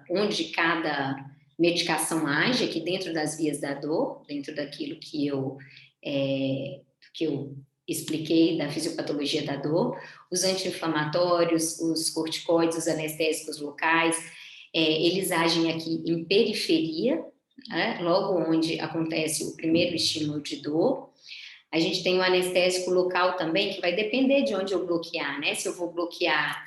onde cada medicação age aqui dentro das vias da dor, dentro daquilo que eu expliquei da fisiopatologia da dor, os anti-inflamatórios, os corticoides, os anestésicos locais, eles agem aqui em periferia, né, logo onde acontece o primeiro estímulo de dor. A gente tem o anestésico local também, que vai depender de onde eu bloquear, né? Se eu vou bloquear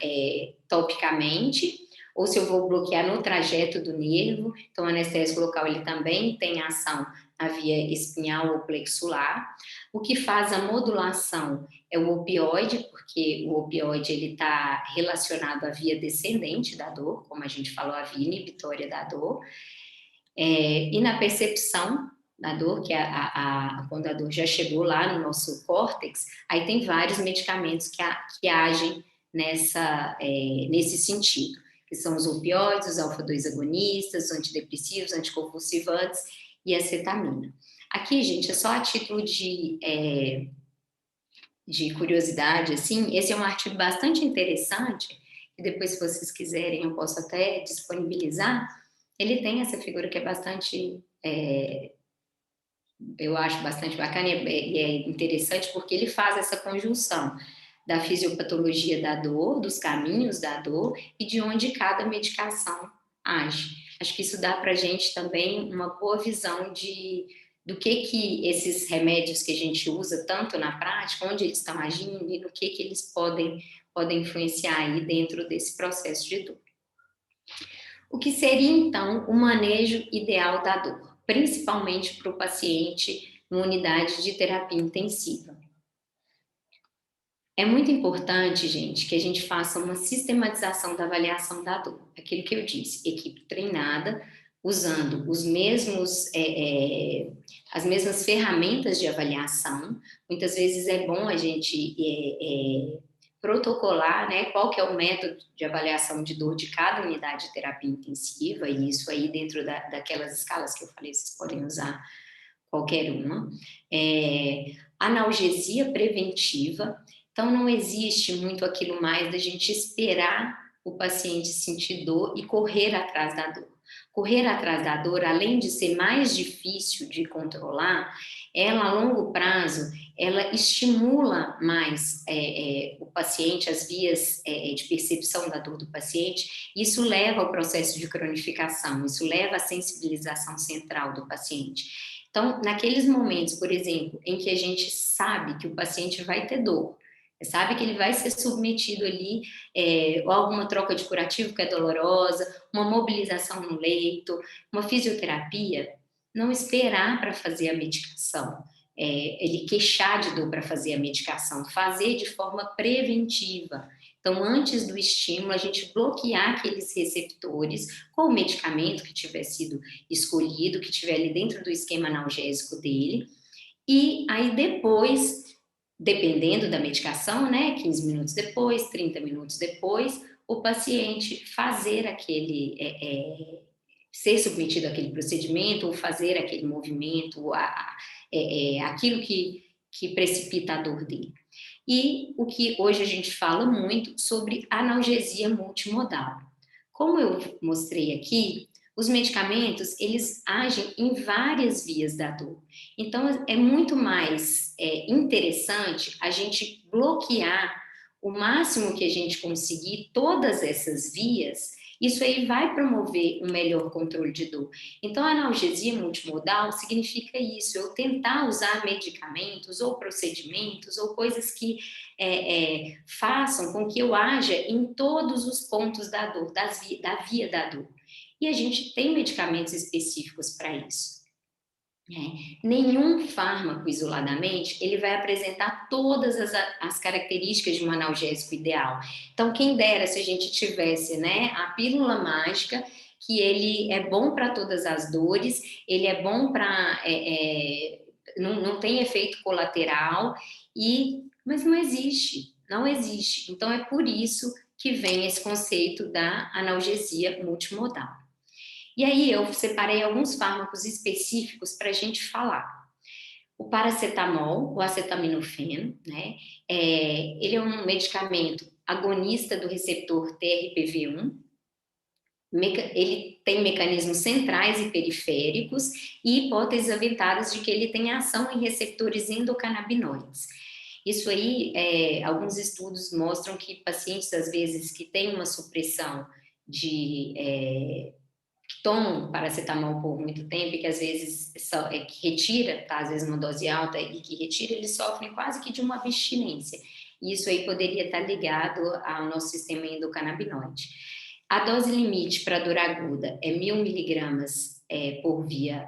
topicamente, ou se eu vou bloquear no trajeto do nervo. Então, o anestésico local, ele também tem ação na via espinhal ou plexular. O que faz a modulação é o opioide, porque o opioide, ele está relacionado à via descendente da dor, como a gente falou, a via inibitória da dor. E na percepção da dor, que quando a dor já chegou lá no nosso córtex, aí tem vários medicamentos que agem nesse sentido, que são os opioides, os alfa-2 agonistas, os antidepressivos, anticonvulsivantes e a cetamina. Aqui, gente, é só a título de curiosidade, assim, esse é um artigo bastante interessante, e depois, se vocês quiserem, eu posso até disponibilizar. Ele tem essa figura que é bastante, eu acho bastante bacana e é interessante porque ele faz essa conjunção da fisiopatologia da dor, dos caminhos da dor e de onde cada medicação age. Acho que isso dá para a gente também uma boa visão do que esses remédios que a gente usa tanto na prática, onde eles estão agindo e no que eles podem influenciar aí dentro desse processo de dor. O que seria, então, o manejo ideal da dor, principalmente para o paciente numa unidade de terapia intensiva? É muito importante, gente, que a gente faça uma sistematização da avaliação da dor. Aquilo que eu disse, equipe treinada, usando as mesmas ferramentas de avaliação. Muitas vezes é bom a gente protocolar, né, qual que é o método de avaliação de dor de cada unidade de terapia intensiva, e isso aí dentro daquelas escalas que eu falei, vocês podem usar qualquer uma. Analgesia preventiva, então não existe muito aquilo mais da gente esperar o paciente sentir dor e correr atrás da dor. Correr atrás da dor, além de ser mais difícil de controlar, ela a longo prazo, ela estimula mais o paciente, as vias de percepção da dor do paciente, isso leva ao processo de cronificação, isso leva à sensibilização central do paciente. Então, naqueles momentos, por exemplo, em que a gente sabe que o paciente vai ter dor, sabe que ele vai ser submetido ali a alguma troca de curativo que é dolorosa, uma mobilização no leito, uma fisioterapia, não esperar para fazer a medicação, ele queixar de dor para fazer a medicação, fazer de forma preventiva. Então, antes do estímulo, a gente bloquear aqueles receptores com o medicamento que tiver sido escolhido, que tiver ali dentro do esquema analgésico dele, e aí depois, dependendo da medicação, né, 15 minutos depois, 30 minutos depois, o paciente fazer ser submetido àquele procedimento ou fazer aquele movimento, aquilo que precipita a dor dele. E o que hoje a gente fala muito sobre analgesia multimodal. Como eu mostrei aqui, os medicamentos, eles agem em várias vias da dor. Então, é muito mais interessante a gente bloquear o máximo que a gente conseguir todas essas vias. Isso aí vai promover um melhor controle de dor. Então, a analgesia multimodal significa isso, eu tentar usar medicamentos ou procedimentos ou coisas que façam com que eu haja em todos os pontos da dor, da via da dor. E a gente tem medicamentos específicos para isso. Nenhum fármaco isoladamente, ele vai apresentar todas as características de um analgésico ideal. Então, quem dera se a gente tivesse, né, a pílula mágica que ele é bom para todas as dores, ele é bom para... não tem efeito colateral, mas não existe, não existe. Então, é por isso que vem esse conceito da analgesia multimodal. E aí, eu separei alguns fármacos específicos para a gente falar. O paracetamol, o acetaminofeno, né? Ele é um medicamento agonista do receptor TRPV1, ele tem mecanismos centrais e periféricos e hipóteses aventadas de que ele tem ação em receptores endocannabinoides. Isso aí, alguns estudos mostram que pacientes, às vezes, que têm uma supressão que tomam paracetamol por muito tempo e que às vezes que retira, tá, às vezes uma dose alta e que retira, eles sofrem quase que de uma abstinência. E isso aí poderia estar ligado ao nosso sistema endocannabinoide. A dose limite para dor aguda é 1.000 miligramas por via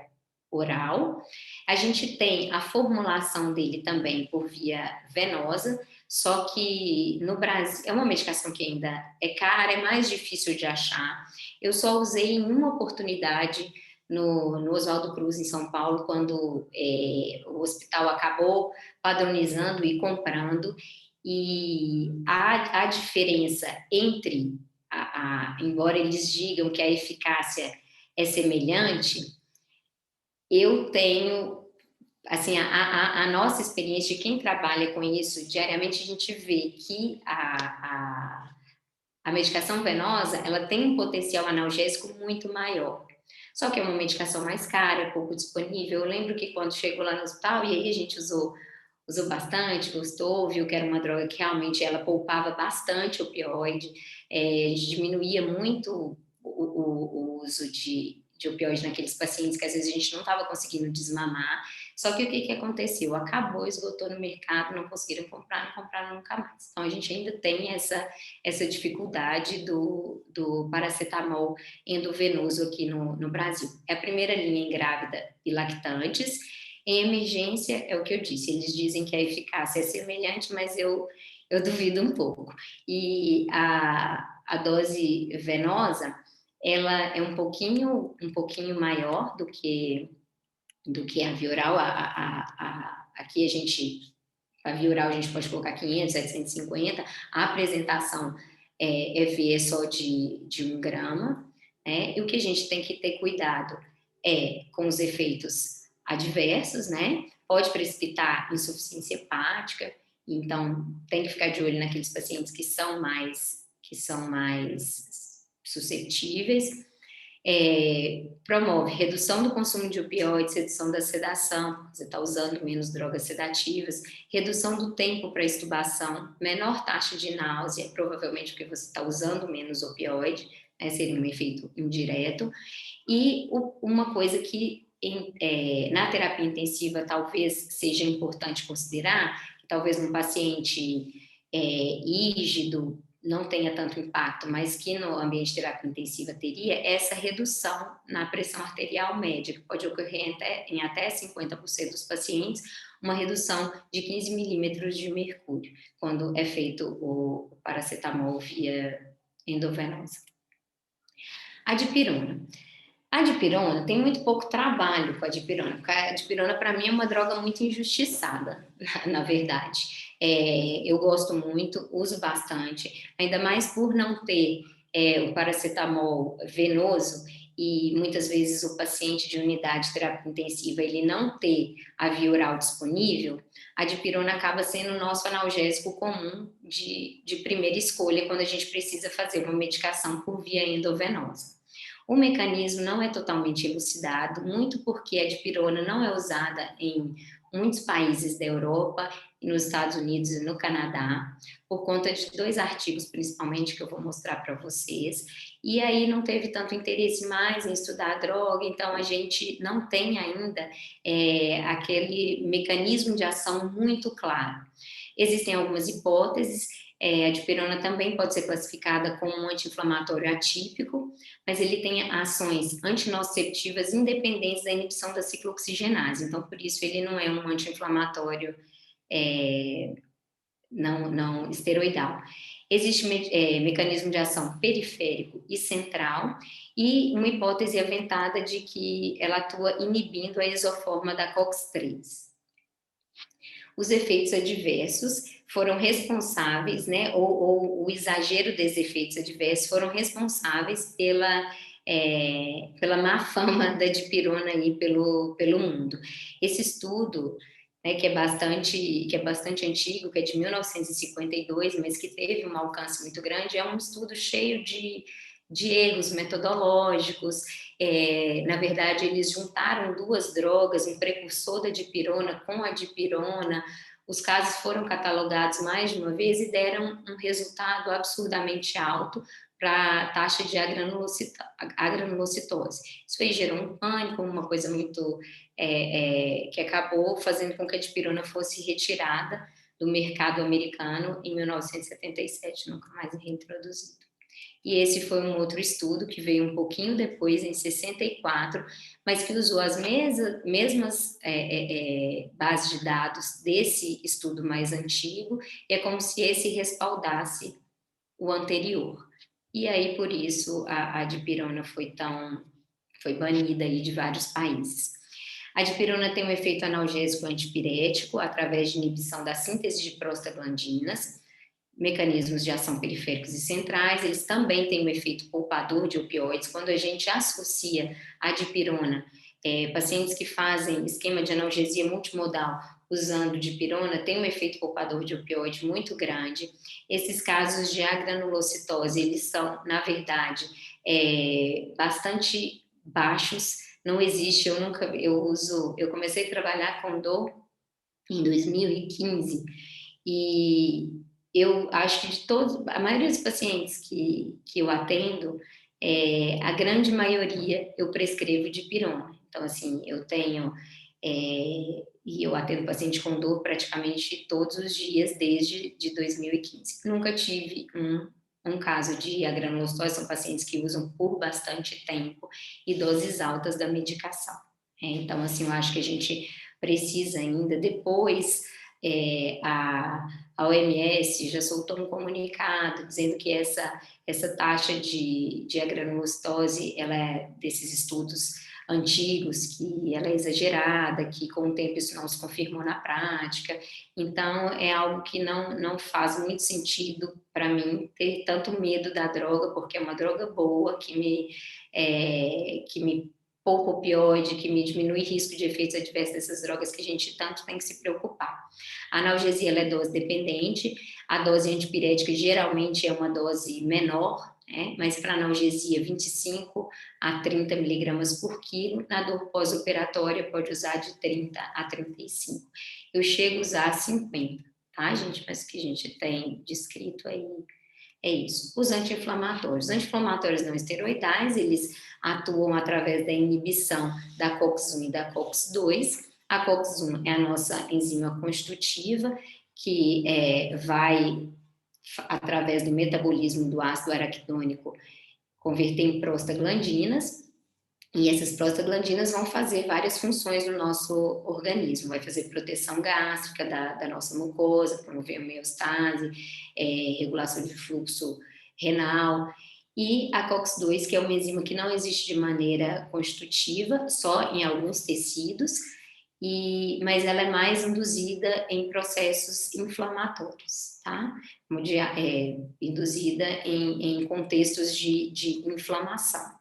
oral. A gente tem a formulação dele também por via venosa, só que no Brasil é uma medicação que ainda é cara, é mais difícil de achar. Eu só usei em uma oportunidade no Oswaldo Cruz, em São Paulo, quando o hospital acabou padronizando e comprando, e a diferença entre, embora eles digam que a eficácia é semelhante, eu tenho, assim, a nossa experiência de quem trabalha com isso diariamente, a gente vê que a medicação venosa, ela tem um potencial analgésico muito maior. Só que é uma medicação mais cara, pouco disponível. Eu lembro que quando chegou lá no hospital, e aí a gente usou bastante, gostou, viu que era uma droga que realmente ela poupava bastante opioide, a gente diminuía muito o uso de opioide naqueles pacientes que às vezes a gente não estava conseguindo desmamar. Só que o que aconteceu? Acabou, esgotou no mercado, não conseguiram comprar, não compraram nunca mais. Então a gente ainda tem essa dificuldade do paracetamol endovenoso aqui no Brasil. É a primeira linha em grávida e lactantes. Em emergência, é o que eu disse, eles dizem que a eficácia é semelhante, mas eu duvido um pouco. E a dose venosa, ela é um pouquinho maior do que a via oral. Aqui a via oral a gente pode colocar 500, 750, a apresentação é só de 1 grama, né? E o que a gente tem que ter cuidado com os efeitos adversos, né? Pode precipitar insuficiência hepática, então tem que ficar de olho naqueles pacientes que são mais suscetíveis. Promove redução do consumo de opioides, redução da sedação, você está usando menos drogas sedativas, redução do tempo para extubação, menor taxa de náusea, provavelmente porque você está usando menos opioide, né, seria um efeito indireto. E uma coisa que na terapia intensiva talvez seja importante considerar, que talvez um paciente rígido não tenha tanto impacto, mas que no ambiente de terapia intensiva teria essa redução na pressão arterial média, que pode ocorrer em até 50% dos pacientes, uma redução de 15 milímetros de mercúrio, quando é feito o paracetamol via endovenosa. A dipirona. A dipirona, tem muito pouco trabalho com a dipirona, porque a dipirona, para mim, é uma droga muito injustiçada, na verdade. Eu gosto muito, uso bastante, ainda mais por não ter o paracetamol venoso e muitas vezes o paciente de unidade de terapia intensiva ele não ter a via oral disponível, a dipirona acaba sendo o nosso analgésico comum de primeira escolha quando a gente precisa fazer uma medicação por via endovenosa. O mecanismo não é totalmente elucidado, muito porque a dipirona não é usada em muitos países da Europa, nos Estados Unidos e no Canadá, por conta de 2 artigos, principalmente, que eu vou mostrar para vocês. E aí não teve tanto interesse mais em estudar a droga, então a gente não tem ainda aquele mecanismo de ação muito claro. Existem algumas hipóteses. A dipirona também pode ser classificada como um anti-inflamatório atípico, mas ele tem ações antinociceptivas independentes da inibição da ciclooxigenase, então por isso ele não é um anti-inflamatório não esteroidal. Existe mecanismo de ação periférico e central, e uma hipótese aventada de que ela atua inibindo a isoforma da COX-3. Os efeitos adversos foram responsáveis, né, ou o exagero desses efeitos adversos foram responsáveis pela má fama da dipirona aí pelo mundo. Esse estudo, né, que é bastante antigo, que é de 1952, mas que teve um alcance muito grande, é um estudo cheio de erros metodológicos. Na verdade, eles juntaram duas drogas, um precursor da dipirona com a dipirona. Os casos foram catalogados mais de uma vez e deram um resultado absurdamente alto para a taxa de agranulocitose. Isso aí gerou um pânico, uma coisa muito que acabou fazendo com que a dipirona fosse retirada do mercado americano em 1977, nunca mais reintroduzido. E esse foi um outro estudo que veio um pouquinho depois, em 64, mas que usou as mesmas bases de dados desse estudo mais antigo, e é como se esse respaldasse o anterior. E aí, por isso, a dipirona foi banida aí de vários países. A dipirona tem um efeito analgésico antipirético através de inibição da síntese de prostaglandinas, mecanismos de ação periféricos e centrais. Eles também têm um efeito poupador de opioides. Quando a gente associa a dipirona, pacientes que fazem esquema de analgesia multimodal usando dipirona, tem um efeito poupador de opioide muito grande. Esses casos de agranulocitose, eles são, na verdade, bastante baixos. Não existe, eu comecei a trabalhar com dor em 2015, e eu acho que a maioria dos pacientes que eu atendo, a grande maioria eu prescrevo dipirona. Então, assim, eu tenho, e eu atendo paciente com dor praticamente todos os dias desde 2015. Nunca tive um caso de agranulocitose, são pacientes que usam por bastante tempo e doses altas da medicação. Então, assim, eu acho que a gente precisa ainda, depois, a OMS já soltou um comunicado dizendo que essa taxa de agranulocitose, ela é desses estudos antigos, que ela é exagerada, que com o tempo isso não se confirmou na prática. Então, é algo que não faz muito sentido para mim ter tanto medo da droga, porque é uma droga boa, que me poupa opioide, que me diminui risco de efeitos adversos dessas drogas que a gente tanto tem que se preocupar. A analgesia, ela é dose dependente, a dose antipirética geralmente é uma dose menor, mas para analgesia 25 a 30 miligramas por quilo, na dor pós-operatória pode usar de 30 a 35. Eu chego a usar 50, tá, gente? Mas o que a gente tem descrito aí é isso. Os anti-inflamatórios não esteroidais, eles atuam através da inibição da COX-1 e da COX-2. A COX-1 é a nossa enzima constitutiva, que vai, através do metabolismo do ácido araquidônico, converter em prostaglandinas, e essas prostaglandinas vão fazer várias funções no nosso organismo, vai fazer proteção gástrica da nossa mucosa, promover homeostase, regulação de fluxo renal, e a COX-2, que é uma enzima que não existe de maneira constitutiva, só em alguns tecidos, mas ela é mais induzida em processos inflamatórios, tá? Induzida em contextos de inflamação.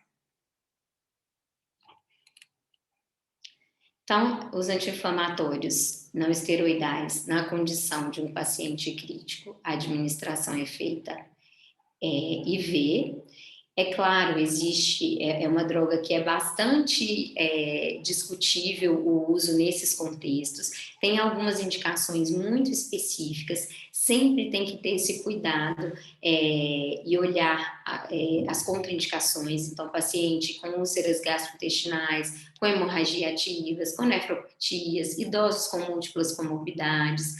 Então, os anti-inflamatórios não esteroidais, na condição de um paciente crítico, a administração é feita IV. É claro, é uma droga que é bastante discutível o uso nesses contextos, tem algumas indicações muito específicas, sempre tem que ter esse cuidado e olhar as contraindicações. Então, paciente com úlceras gastrointestinais, com hemorragia ativas, com nefropatias, idosos com múltiplas comorbidades,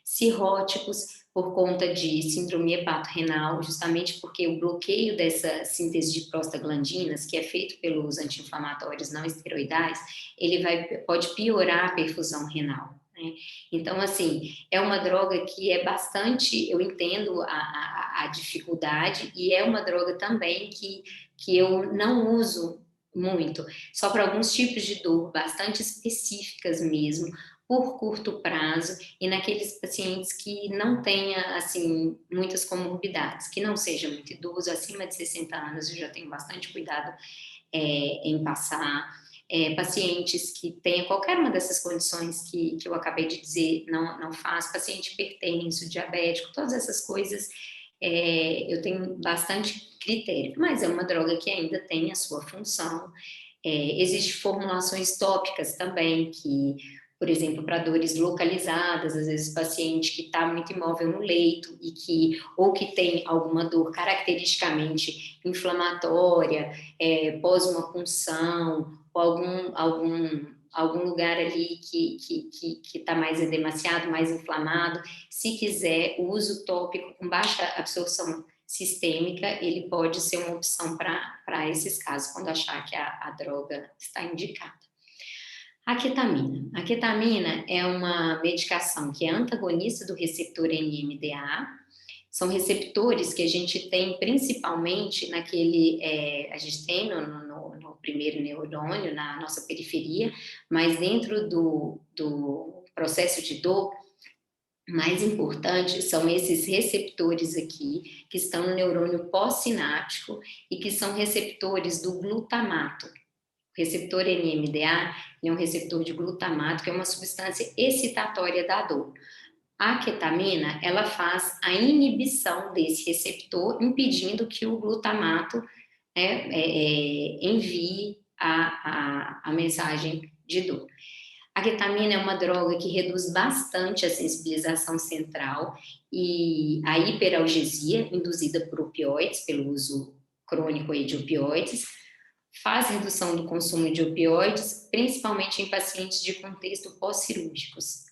cirróticos, por conta de síndrome hepatorrenal, justamente porque o bloqueio dessa síntese de prostaglandinas, que é feito pelos anti-inflamatórios não esteroidais, ele pode piorar a perfusão renal, né? Então, assim, é uma droga que é bastante, eu entendo a dificuldade, e é uma droga também que eu não uso muito, só para alguns tipos de dor bastante específicas mesmo, por curto prazo, e naqueles pacientes que não tenha, assim, muitas comorbidades, que não seja muito idoso, acima de 60 anos, eu já tenho bastante cuidado em passar. Pacientes que tenham qualquer uma dessas condições que eu acabei de dizer, não faz, paciente hipertenso, diabético, todas essas coisas, eu tenho bastante critério, mas é uma droga que ainda tem a sua função. Existem formulações tópicas também, que, por exemplo, para dores localizadas, às vezes o paciente que está muito imóvel no leito ou que tem alguma dor caracteristicamente inflamatória, pós uma punção, ou algum lugar ali que está mais edemaciado, mais inflamado, se quiser, o uso tópico com baixa absorção sistêmica, ele pode ser uma opção para esses casos, quando achar que a droga está indicada. A ketamina. A ketamina é uma medicação que é antagonista do receptor NMDA. São receptores que a gente tem principalmente a gente tem no primeiro neurônio, na nossa periferia, mas dentro do processo de dor, mais importante são esses receptores aqui, que estão no neurônio pós-sináptico e que são receptores do glutamato. O receptor NMDA é um receptor de glutamato, que é uma substância excitatória da dor. A ketamina, ela faz a inibição desse receptor, impedindo que o glutamato envie a mensagem de dor. A ketamina é uma droga que reduz bastante a sensibilização central e a hiperalgesia induzida por opioides, pelo uso crônico de opioides, faz redução do consumo de opioides, principalmente em pacientes de contexto pós-cirúrgicos.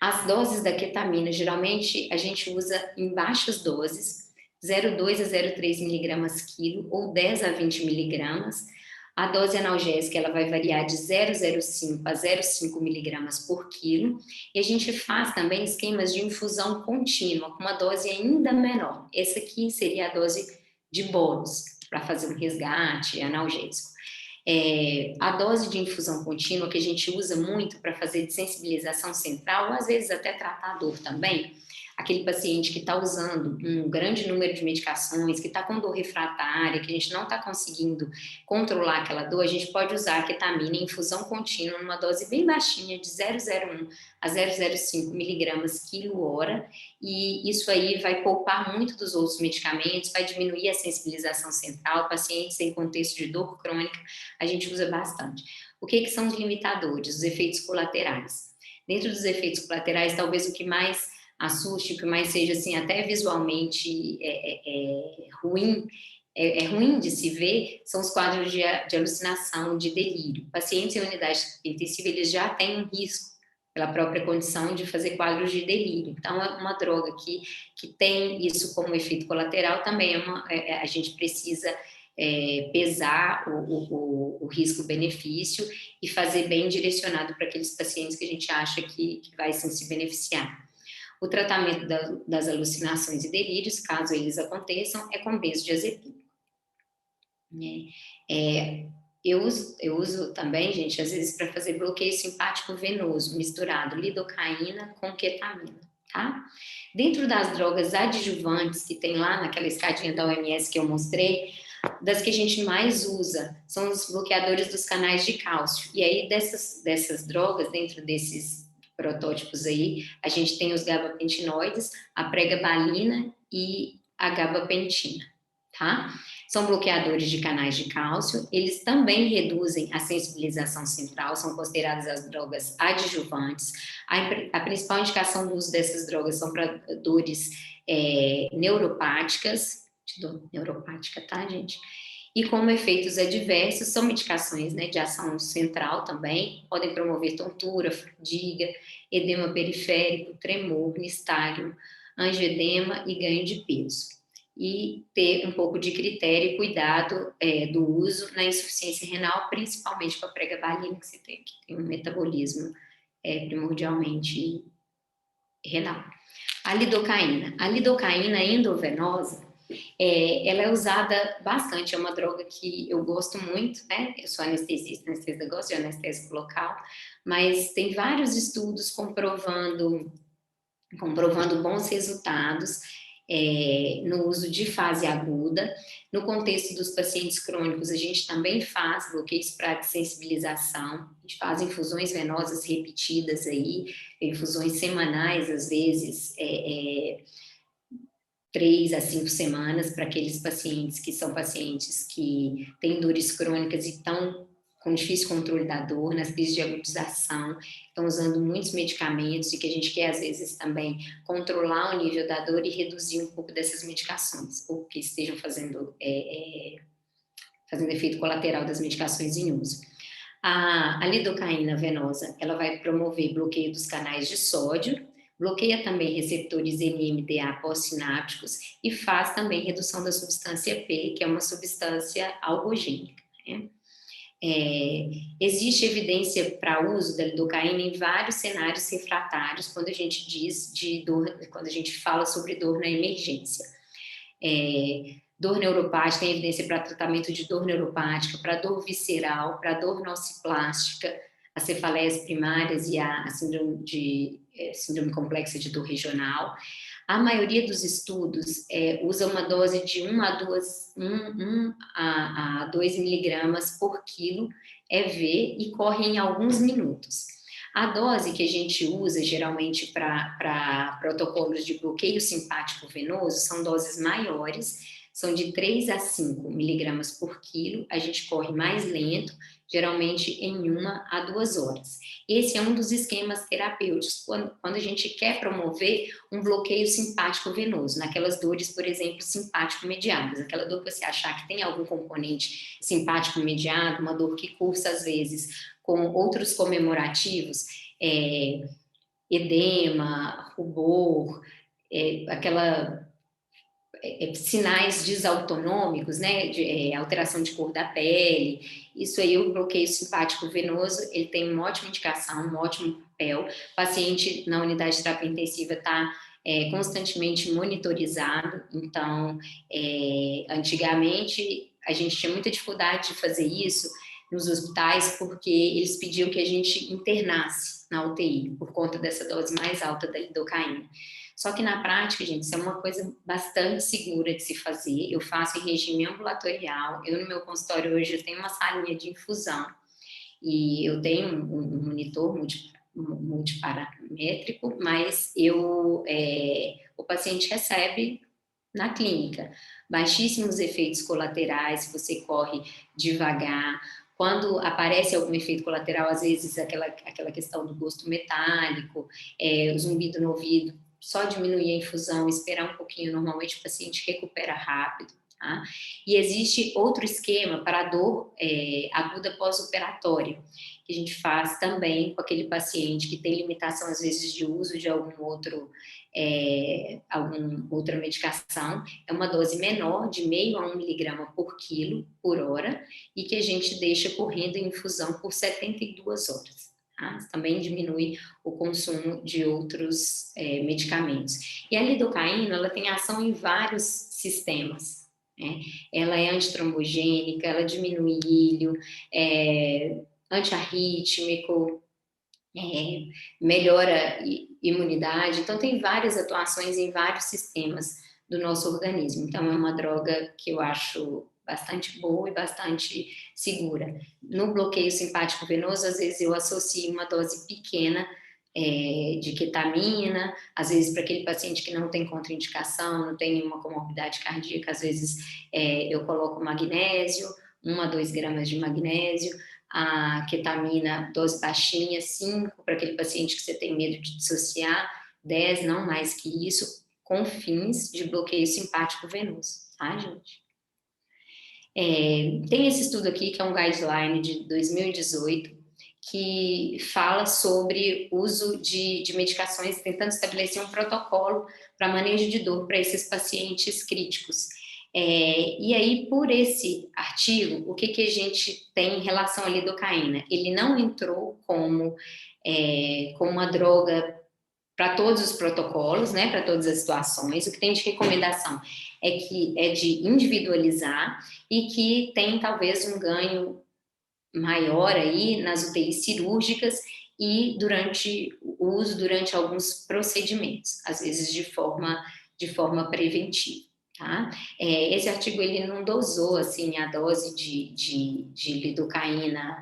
As doses da ketamina, geralmente, a gente usa em baixas doses, 0,2 a 0,3 miligramas quilo ou 10 a 20 miligramas. A dose analgésica ela vai variar de 0,05 a 0,5 miligramas por quilo. E a gente faz também esquemas de infusão contínua, com uma dose ainda menor. Essa aqui seria a dose de bolos, para fazer um resgate analgésico. A dose de infusão contínua, que a gente usa muito para fazer desensibilização central, ou às vezes até tratar a dor também, aquele paciente que está usando um grande número de medicações, que está com dor refratária, que a gente não está conseguindo controlar aquela dor, a gente pode usar a ketamina em infusão contínua numa dose bem baixinha, de 0,01 a 0,05 miligramas quilo-hora, e isso aí vai poupar muito dos outros medicamentos, vai diminuir a sensibilização central. Pacientes em contexto de dor crônica, a gente usa bastante. O que são os limitadores, os efeitos colaterais? Dentro dos efeitos colaterais, talvez o que mais assuste, o que mais seja assim, até visualmente ruim, ruim de se ver, são os quadros de alucinação, de delírio. Pacientes em unidade intensiva, eles já têm um risco, pela própria condição, de fazer quadros de delírio. Então, é uma droga que tem isso como efeito colateral, também a gente precisa pesar o risco-benefício e fazer bem direcionado para aqueles pacientes que a gente acha que vai sim, se beneficiar. O tratamento das alucinações e delírios, caso eles aconteçam, é com benzodiazepina. Eu uso também, gente, às vezes para fazer bloqueio simpático venoso, misturado lidocaína com ketamina, tá? Dentro das drogas adjuvantes que tem lá naquela escadinha da OMS que eu mostrei, das que a gente mais usa são os bloqueadores dos canais de cálcio. E aí, dessas drogas, dentro desses protótipos aí, a gente tem os gabapentinoides, a pregabalina e a gabapentina, tá? São bloqueadores de canais de cálcio, eles também reduzem a sensibilização central, são consideradas as drogas adjuvantes. A principal indicação do uso dessas drogas são para dores neuropáticas, dor neuropática, tá, gente? E como efeitos adversos, são medicações, né, de ação central também, podem promover tontura, fadiga, edema periférico, tremor, nistagmo, angioedema e ganho de peso. E ter um pouco de critério e cuidado do uso na insuficiência renal, principalmente com a pregabalina, que tem um metabolismo primordialmente renal. A lidocaína endovenosa, ela é usada bastante, é uma droga que eu gosto muito, né? Eu sou anestesista, gosto de anestésico local, mas tem vários estudos comprovando bons resultados no uso de fase aguda. No contexto dos pacientes crônicos, a gente também faz bloqueios para desensibilização, a gente faz infusões venosas repetidas aí, infusões semanais, às vezes, 3 a 5 semanas, para aqueles pacientes que são pacientes que têm dores crônicas e estão com difícil controle da dor, nas crises de agudização, estão usando muitos medicamentos e que a gente quer, às vezes, também controlar o nível da dor e reduzir um pouco dessas medicações, ou que estejam fazendo efeito colateral das medicações em uso. A lidocaína venosa, ela vai promover bloqueio dos canais de sódio, bloqueia também receptores NMDA pós-sinápticos e faz também redução da substância P, que é uma substância algogênica, né? Existe evidência para uso da lidocaína em vários cenários refratários quando a gente diz de dor, quando a gente fala sobre dor na emergência. Dor neuropática, tem evidência para tratamento de dor neuropática, para dor visceral, para dor nociplástica, as cefaleias primárias e a síndrome complexa de dor regional. A maioria dos estudos usa uma dose de 1 a 2 miligramas por quilo EV e corre em alguns minutos. A dose que a gente usa geralmente para protocolos de bloqueio simpático venoso são doses maiores, são de 3 a 5 miligramas por quilo, a gente corre mais lento, geralmente em 1 a 2 horas. Esse é um dos esquemas terapêuticos, quando a gente quer promover um bloqueio simpático venoso, naquelas dores, por exemplo, simpático-mediadas, aquela dor que você achar que tem algum componente simpático-mediado, uma dor que cursa, às vezes, com outros comemorativos, edema, rubor, sinais desautonômicos, né, alteração de cor da pele. Isso aí, o bloqueio simpático venoso, ele tem uma ótima indicação, um ótimo papel. O paciente na unidade de terapia intensiva está constantemente monitorizado. Então, antigamente, a gente tinha muita dificuldade de fazer isso nos hospitais, porque eles pediam que a gente internasse na UTI, por conta dessa dose mais alta da lidocaína. Só que na prática, gente, isso é uma coisa bastante segura de se fazer. Eu faço em regime ambulatorial. Eu, no meu consultório hoje, eu tenho uma salinha de infusão e eu tenho um monitor multiparamétrico, mas o paciente recebe na clínica. Baixíssimos efeitos colaterais, você corre devagar. Quando aparece algum efeito colateral, às vezes aquela questão do gosto metálico, o zumbido no ouvido, só diminuir a infusão, esperar um pouquinho, normalmente o paciente recupera rápido, tá? E existe outro esquema para a dor aguda pós-operatória, que a gente faz também com aquele paciente que tem limitação, às vezes, de uso de alguma outra medicação. É uma dose menor, de 0,5 a 1 miligrama por quilo, por hora, e que a gente deixa correndo em infusão por 72 horas. Também diminui o consumo de outros medicamentos. E a lidocaína, ela tem ação em vários sistemas, né? Ela é antitrombogênica, ela diminui íleo, antiarrítmico, melhora a imunidade. Então, tem várias atuações em vários sistemas do nosso organismo. Então, é uma droga que eu acho bastante boa e bastante segura. No bloqueio simpático venoso, às vezes eu associo uma dose pequena de ketamina, às vezes para aquele paciente que não tem contraindicação, não tem nenhuma comorbidade cardíaca, às vezes eu coloco magnésio, 1 a 2 gramas de magnésio, a ketamina, dose baixinha, 5, para aquele paciente que você tem medo de dissociar, 10, não mais que isso, com fins de bloqueio simpático venoso, tá, gente? Tem esse estudo aqui, que é um guideline de 2018, que fala sobre uso de medicações, tentando estabelecer um protocolo para manejo de dor para esses pacientes críticos. E aí, por esse artigo, o que a gente tem em relação à lidocaína? Ele não entrou como uma droga para todos os protocolos, né, para todas as situações. O que tem de recomendação é de individualizar e que tem talvez um ganho maior aí nas UTIs cirúrgicas e durante o uso durante alguns procedimentos, às vezes de forma preventiva. Tá? Esse artigo ele não dosou assim a dose de lidocaína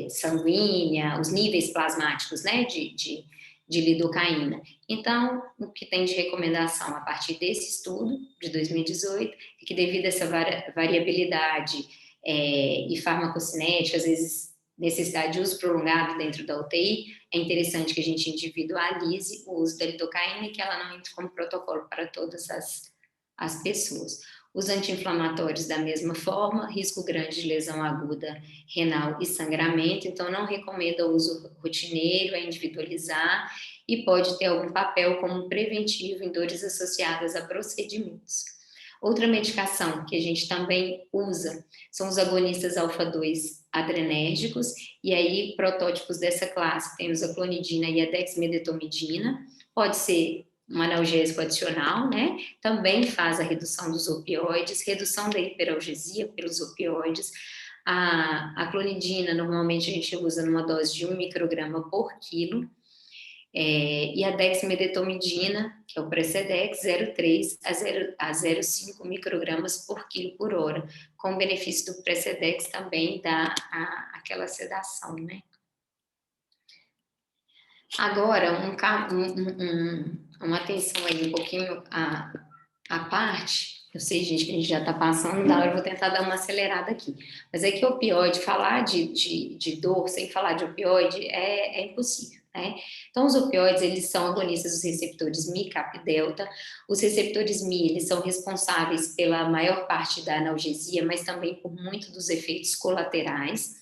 sanguínea, os níveis plasmáticos, né, de lidocaína. Então, o que tem de recomendação a partir desse estudo de 2018 é que devido a essa variabilidade e farmacocinética, às vezes necessidade de uso prolongado dentro da UTI, é interessante que a gente individualize o uso da lidocaína e que ela não entre como protocolo para todas as pessoas. Os anti-inflamatórios da mesma forma, risco grande de lesão aguda renal e sangramento, então não recomenda o uso rotineiro, é individualizar e pode ter algum papel como preventivo em dores associadas a procedimentos. Outra medicação que a gente também usa são os agonistas alfa-2 adrenérgicos, e aí protótipos dessa classe tem os clonidina e a dexmedetomidina, pode ser um analgésico adicional, né? Também faz a redução dos opioides, redução da hiperalgesia pelos opioides. A clonidina, normalmente a gente usa numa dose de 1 micrograma por quilo, e a dexmedetomidina, que é o Precedex, 0,3 a 0,5 microgramas por quilo por hora. Com o benefício do Precedex também dá aquela sedação, né? Agora, uma atenção aí um pouquinho à parte. Eu sei, gente, que a gente já está passando da hora, eu vou tentar dar uma acelerada aqui. Mas é que opioide, falar de dor sem falar de opioide é impossível, né? Então, os opioides, eles são agonistas dos receptores Mi, Kappa e Delta. Os receptores Mi, eles são responsáveis pela maior parte da analgesia, mas também por muito dos efeitos colaterais.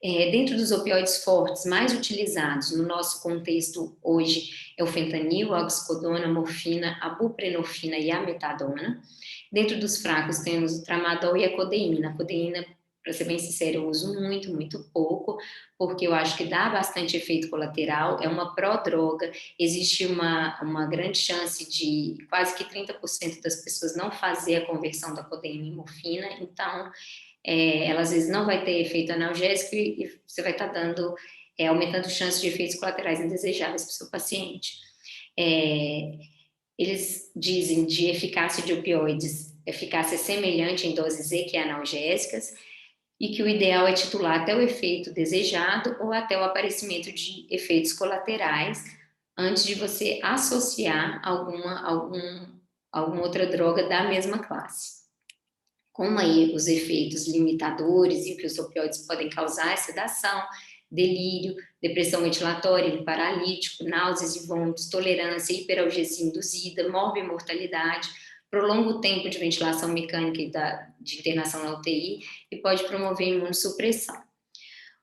Dentro dos opioides fortes mais utilizados no nosso contexto hoje é o fentanil, a oxicodona, a morfina, a buprenorfina e a metadona. Dentro dos fracos temos o tramadol e a codeína. A codeína, para ser bem sincero, eu uso muito, muito pouco, porque eu acho que dá bastante efeito colateral, é uma prodroga, existe uma grande chance de quase que 30% das pessoas não fazer a conversão da codeína em morfina, então ela às vezes não vai ter efeito analgésico e você vai estar aumentando chances de efeitos colaterais indesejáveis para o seu paciente. Eles dizem de eficácia de opioides, eficácia semelhante em doses equianalgésicas, e que o ideal é titular até o efeito desejado ou até o aparecimento de efeitos colaterais antes de você associar alguma outra droga da mesma classe. Como aí os efeitos limitadores e o que os opioides podem causar é sedação, delírio, depressão ventilatória, paralítico, náuseas e vômitos, tolerância, hiperalgesia induzida, morbimortalidade, prolonga o tempo de ventilação mecânica de internação na UTI e pode promover imunossupressão.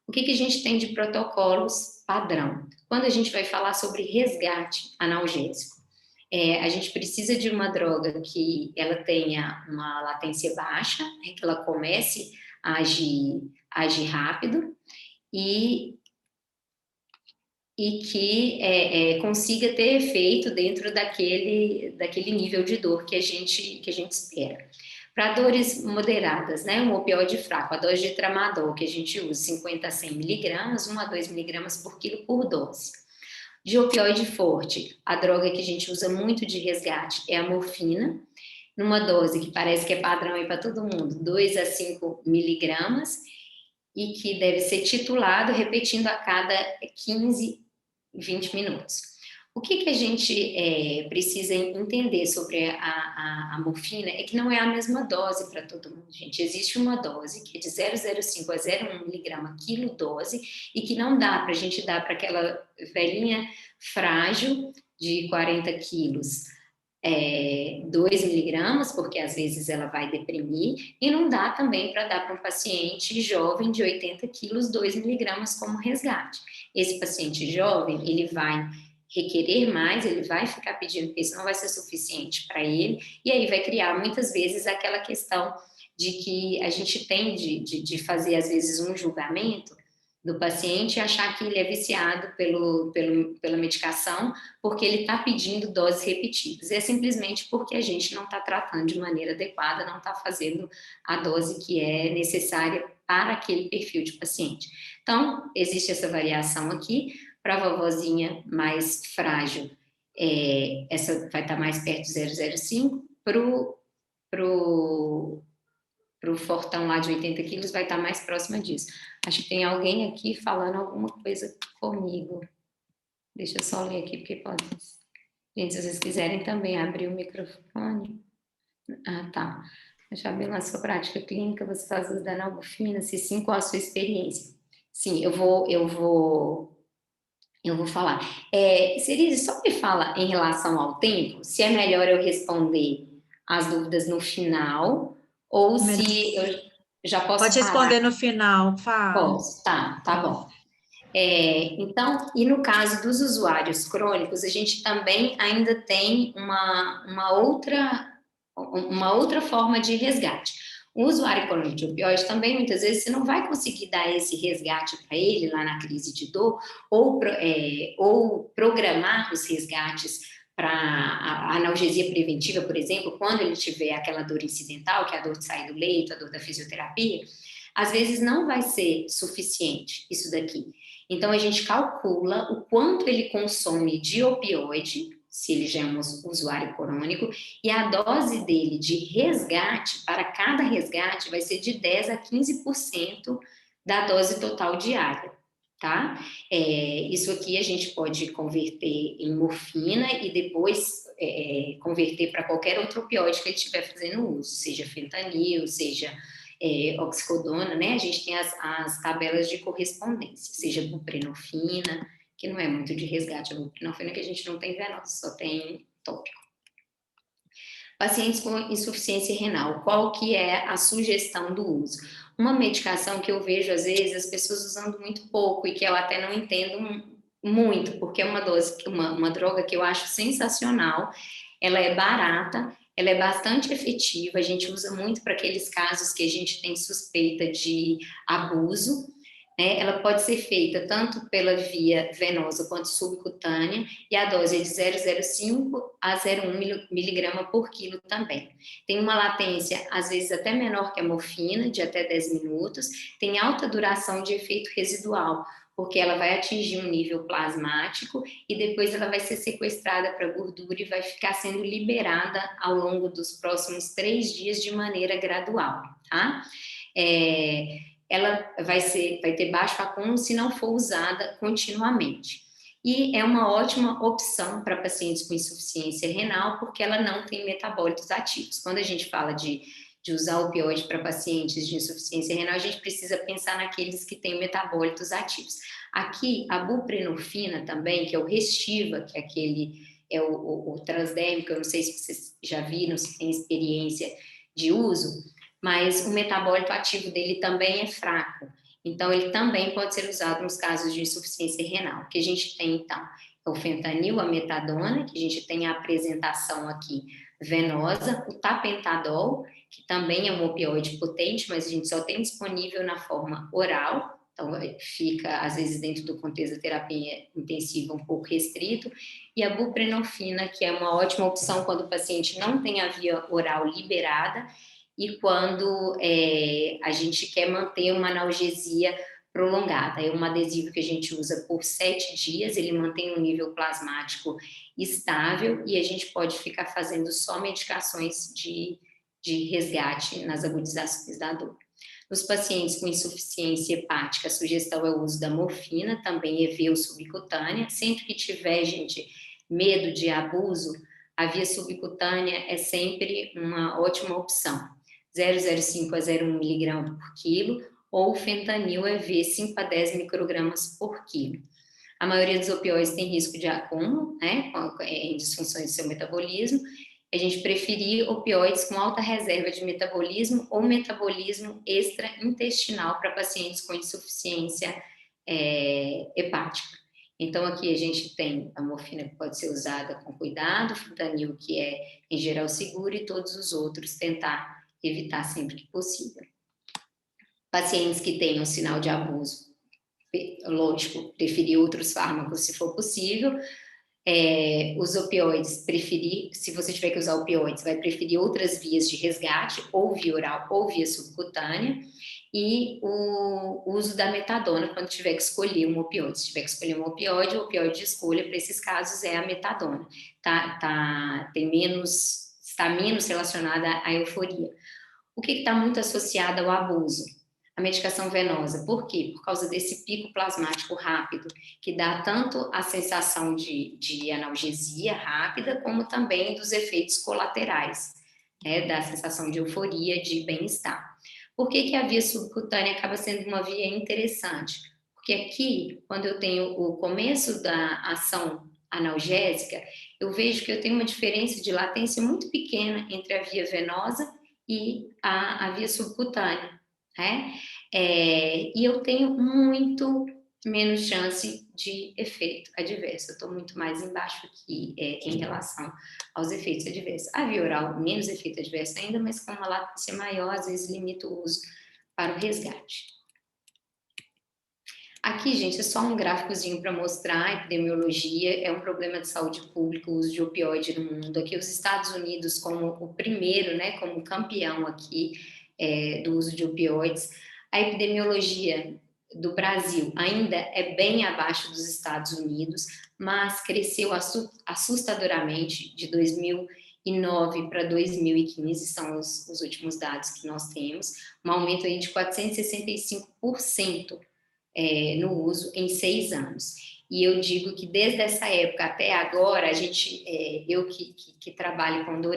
O que a gente tem de protocolos padrão? Quando a gente vai falar sobre resgate analgésico, a gente precisa de uma droga que ela tenha uma latência baixa, né, que ela comece a agir rápido e que consiga ter efeito dentro daquele nível de dor que a gente espera. Para dores moderadas, né, um opioide fraco, a dose de tramadol que a gente usa, 50 a 100 miligramas, 1 a 2 miligramas por quilo por dose. De opioide forte, a droga que a gente usa muito de resgate é a morfina, numa dose que parece que é padrão aí para todo mundo, 2 a 5 miligramas, e que deve ser titulado repetindo a cada 15, 20 minutos. O que a gente precisa entender sobre a morfina é que não é a mesma dose para todo mundo, gente. Existe uma dose que é de 0,05 a 0,1 miligrama quilo dose e que não dá para a gente dar para aquela velhinha frágil de 40 quilos 2 miligramas, porque às vezes ela vai deprimir, e não dá também para dar para um paciente jovem de 80 quilos 2 miligramas como resgate. Esse paciente jovem, ele vai requerer mais, ele vai ficar pedindo, porque isso não vai ser suficiente para ele, e aí vai criar muitas vezes aquela questão de que a gente tem de fazer, às vezes, um julgamento do paciente e achar que ele é viciado pela medicação porque ele está pedindo doses repetidas. É simplesmente porque a gente não está tratando de maneira adequada, não está fazendo a dose que é necessária para aquele perfil de paciente. Então, existe essa variação aqui. Para a vovozinha mais frágil, essa vai estar mais perto de 0,05. Para o fortão lá de 80 quilos, vai estar mais próxima disso. Acho que tem alguém aqui falando alguma coisa comigo. Deixa eu só ler aqui, porque pode... Gente, se vocês quiserem também abrir o microfone. Ah, tá. Deixa bem na sua prática clínica, você está usando albufina, se sim, qual a sua experiência? Sim, eu vou falar. Cerise, só me fala em relação ao tempo, se é melhor eu responder as dúvidas no final, ou se eu já posso Pode responder no final, fala. Posso, tá bom. Então, e no caso dos usuários crônicos, a gente também ainda tem uma outra forma de resgate. O usuário crônico de opioide também, muitas vezes, você não vai conseguir dar esse resgate para ele lá na crise de dor, ou programar os resgates para a analgesia preventiva, por exemplo, quando ele tiver aquela dor incidental, que é a dor de sair do leito, a dor da fisioterapia, às vezes não vai ser suficiente isso daqui. Então, a gente calcula o quanto ele consome de opioide, se ele já é um usuário crônico, e a dose dele de resgate, para cada resgate, vai ser de 10% a 15% da dose total diária, tá? Isso aqui a gente pode converter em morfina e depois converter para qualquer outro opioide que ele estiver fazendo uso, seja fentanil, seja oxicodona, né? A gente tem as tabelas de correspondência, seja buprenorfina, que não é muito de resgate, a buprenorfina que a gente não tem venosa, só tem tópico. Pacientes com insuficiência renal, qual que é a sugestão do uso? Uma medicação que eu vejo, às vezes, as pessoas usando muito pouco e que eu até não entendo muito, porque é uma droga que eu acho sensacional, ela é barata, ela é bastante efetiva, a gente usa muito para aqueles casos que a gente tem suspeita de abuso, né? Ela pode ser feita tanto pela via venosa quanto subcutânea, e a dose é de 0,05 a 0,1 miligrama por quilo também. Tem uma latência, às vezes até menor que a morfina, de até 10 minutos, tem alta duração de efeito residual, porque ela vai atingir um nível plasmático e depois ela vai ser sequestrada para gordura e vai ficar sendo liberada ao longo dos próximos 3 dias de maneira gradual, tá? Ela vai ter baixo acúmulo se não for usada continuamente. E é uma ótima opção para pacientes com insuficiência renal, porque ela não tem metabólitos ativos. Quando a gente fala de usar opioide para pacientes de insuficiência renal, a gente precisa pensar naqueles que têm metabólitos ativos. Aqui, a buprenorfina também, que é o Restiva, que é o transdérmico, eu não sei se vocês já viram, se tem experiência de uso, mas o metabólito ativo dele também é fraco. Então, ele também pode ser usado nos casos de insuficiência renal. O que a gente tem, então, é o fentanil, a metadona, que a gente tem a apresentação aqui venosa, o tapentadol, que também é um opioide potente, mas a gente só tem disponível na forma oral, então fica, às vezes, dentro do contexto da terapia intensiva um pouco restrito, e a buprenorfina, que é uma ótima opção quando o paciente não tem a via oral liberada e quando a gente quer manter uma analgesia prolongada. É um adesivo que a gente usa por 7 dias, ele mantém um nível plasmático estável e a gente pode ficar fazendo só medicações de resgate nas agudizações da dor. Nos pacientes com insuficiência hepática, a sugestão é o uso da morfina, também é via subcutânea. Sempre que tiver, gente, medo de abuso, a via subcutânea é sempre uma ótima opção. 0,05 a 0,1 miligrama por quilo, ou fentanil EV 5 a 10 microgramas por quilo. A maioria dos opioides tem risco de acúmulo, né, em disfunções do seu metabolismo. A gente preferir opioides com alta reserva de metabolismo ou metabolismo extraintestinal para pacientes com insuficiência hepática. Então, aqui a gente tem a morfina que pode ser usada com cuidado, o fentanil que é, em geral, seguro, e todos os outros tentar evitar sempre que possível. Pacientes que tenham sinal de abuso, lógico, preferir outros fármacos se for possível. Os opioides, se você tiver que usar opioides, vai preferir outras vias de resgate, ou via oral ou via subcutânea, e o uso da metadona quando tiver que escolher um opioide. Se tiver que escolher um opioide, o opioide de escolha para esses casos é a metadona. Está menos relacionada à euforia. O que está muito associado ao abuso? A medicação venosa. Por quê? Por causa desse pico plasmático rápido, que dá tanto a sensação de analgesia rápida, como também dos efeitos colaterais, né, da sensação de euforia, de bem-estar. Por que a via subcutânea acaba sendo uma via interessante? Porque aqui, quando eu tenho o começo da ação analgésica, eu vejo que eu tenho uma diferença de latência muito pequena entre a via venosa e a via subcutânea, né? E eu tenho muito menos chance de efeito adverso. Eu estou muito mais embaixo aqui em relação aos efeitos adversos. A via oral, menos efeito adverso ainda, mas com uma latência maior, às vezes limita o uso para o resgate. Aqui, gente, é só um gráficozinho para mostrar a epidemiologia. É um problema de saúde pública o uso de opioide no mundo. Aqui os Estados Unidos como o primeiro, né, como campeão aqui do uso de opioides. A epidemiologia do Brasil ainda é bem abaixo dos Estados Unidos, mas cresceu assustadoramente de 2009 para 2015, são os últimos dados que nós temos, um aumento aí de 465% no uso em 6 anos. E eu digo que desde essa época até agora, a gente, eu que trabalho com dor,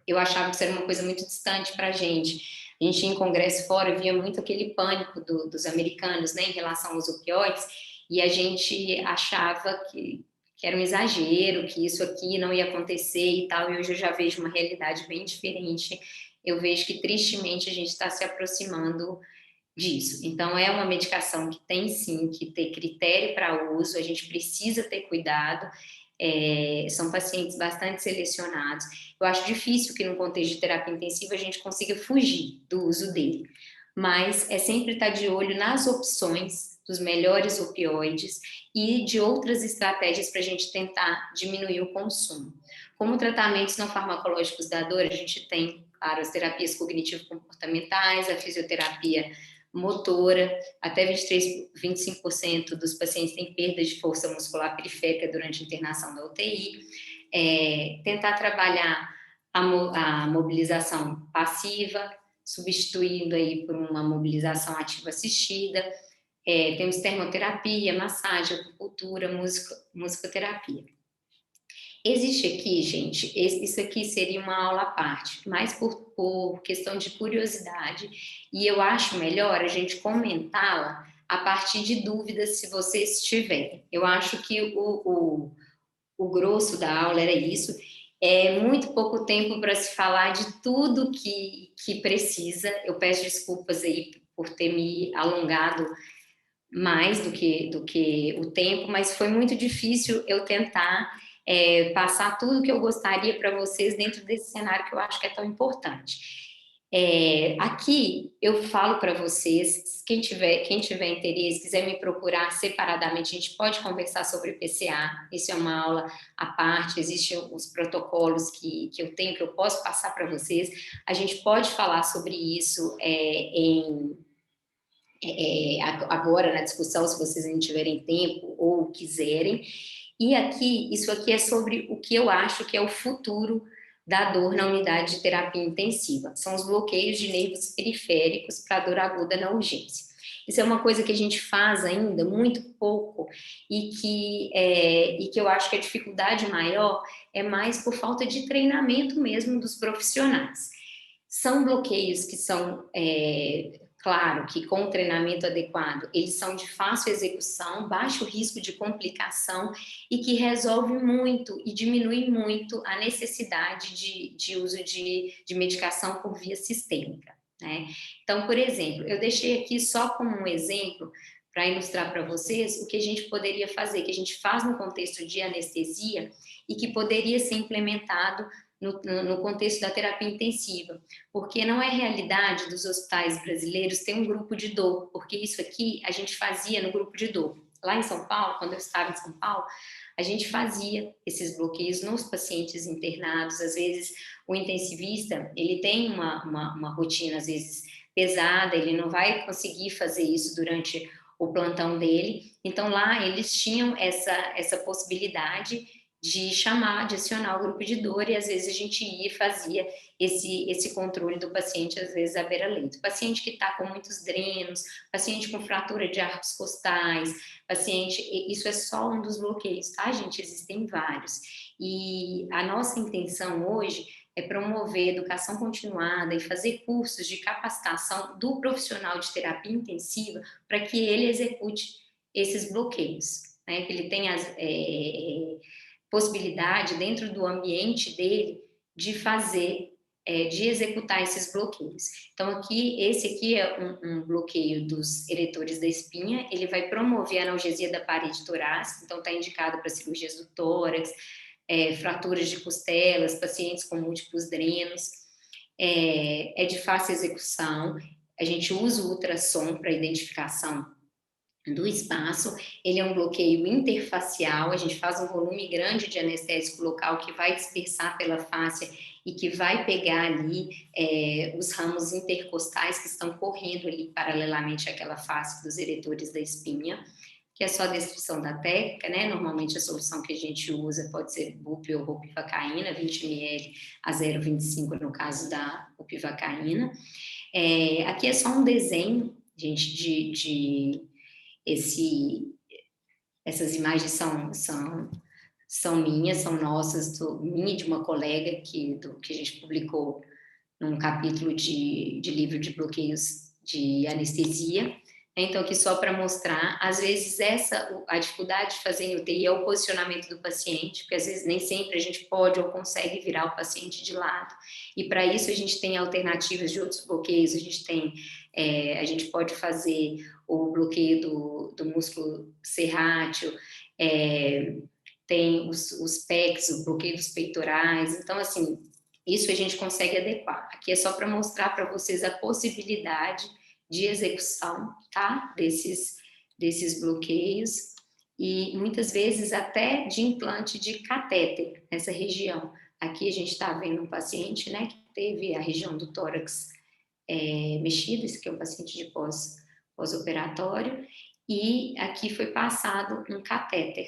eu achava que isso era uma coisa muito distante para a gente. A gente em congresso fora via muito aquele pânico dos americanos, né, em relação aos opioides, e a gente achava que era um exagero, que isso aqui não ia acontecer e tal, e hoje eu já vejo uma realidade bem diferente. Eu vejo que, tristemente, a gente está se aproximando disso. Então, é uma medicação que tem, sim, que ter critério para uso, a gente precisa ter cuidado, são pacientes bastante selecionados. Eu acho difícil que, no contexto de terapia intensiva, a gente consiga fugir do uso dele, mas é sempre estar de olho nas opções dos melhores opioides e de outras estratégias para a gente tentar diminuir o consumo. Como tratamentos não farmacológicos da dor, a gente tem, claro, as terapias cognitivo-comportamentais, a fisioterapia motora, até 25% dos pacientes têm perda de força muscular periférica durante a internação da UTI, tentar trabalhar a mobilização passiva, substituindo aí por uma mobilização ativa assistida, temos termoterapia, massagem, acupuntura, musicoterapia. Existe aqui, gente, isso aqui seria uma aula à parte, mais por questão de curiosidade, e eu acho melhor a gente comentá-la a partir de dúvidas, se vocês tiverem. Eu acho que o grosso da aula era isso, é muito pouco tempo para se falar de tudo que precisa. Eu peço desculpas aí por ter me alongado mais do que o tempo, mas foi muito difícil eu tentar passar tudo que eu gostaria para vocês dentro desse cenário que eu acho que é tão importante. Aqui eu falo para vocês, quem tiver interesse, quiser me procurar separadamente, a gente pode conversar sobre PCA, isso é uma aula à parte, existem os protocolos que eu tenho, que eu posso passar para vocês, a gente pode falar sobre isso agora na discussão, se vocês não tiverem tempo ou quiserem. E aqui, isso aqui é sobre o que eu acho que é o futuro da dor na unidade de terapia intensiva. São os bloqueios de nervos periféricos para dor aguda na urgência. Isso é uma coisa que a gente faz ainda muito pouco e que eu acho que a dificuldade maior é mais por falta de treinamento mesmo dos profissionais. São bloqueios que são... Claro que com o treinamento adequado, eles são de fácil execução, baixo risco de complicação e que resolve muito e diminui muito a necessidade de uso de medicação por via sistêmica, né? Então, por exemplo, eu deixei aqui só como um exemplo para ilustrar para vocês o que a gente poderia fazer, que a gente faz no contexto de anestesia e que poderia ser implementado no contexto da terapia intensiva, porque não é realidade dos hospitais brasileiros ter um grupo de dor, porque isso aqui a gente fazia no grupo de dor. Lá em São Paulo, quando eu estava em São Paulo, a gente fazia esses bloqueios nos pacientes internados. Às vezes o intensivista, ele tem uma rotina, às vezes, pesada, ele não vai conseguir fazer isso durante o plantão dele, então lá eles tinham essa possibilidade de chamar, de acionar o grupo de dor, e às vezes a gente ia e fazia esse controle do paciente, às vezes à beira-leito. Paciente que está com muitos drenos, paciente com fratura de arcos costais, paciente, isso é só um dos bloqueios, tá, gente? Existem vários. E a nossa intenção hoje é promover educação continuada e fazer cursos de capacitação do profissional de terapia intensiva para que ele execute esses bloqueios, né? Que ele tenha possibilidade dentro do ambiente dele de fazer, de executar esses bloqueios. Então esse aqui é um bloqueio dos eretores da espinha, ele vai promover a analgesia da parede torácica, então está indicado para cirurgias do tórax, fraturas de costelas, pacientes com múltiplos drenos, é de fácil execução, a gente usa o ultrassom para identificação do espaço, ele é um bloqueio interfacial, a gente faz um volume grande de anestésico local que vai dispersar pela fáscia e que vai pegar ali os ramos intercostais que estão correndo ali paralelamente àquela face dos eretores da espinha, que é só a descrição da técnica, né? Normalmente a solução que a gente usa pode ser bupi ou bupivacaína, 20 ml a 0,25 no caso da bupivacaína. Aqui é só um desenho, gente, essas imagens são minhas, são nossas, minha e de uma colega que a gente publicou num capítulo de livro de bloqueios de anestesia. Então, aqui só para mostrar, às vezes a dificuldade de fazer em UTI é o posicionamento do paciente, porque às vezes nem sempre a gente pode ou consegue virar o paciente de lado, e para isso a gente tem alternativas de outros bloqueios, a gente pode fazer o bloqueio do músculo serrátil, tem os pecs, o bloqueio dos peitorais, então assim, isso a gente consegue adequar. Aqui é só para mostrar para vocês a possibilidade de execução, tá? Desses bloqueios, e muitas vezes até de implante de catéter nessa região. Aqui a gente está vendo um paciente, né, que teve a região do tórax mexida, esse aqui é um paciente de pós-operatório, e aqui foi passado um catéter,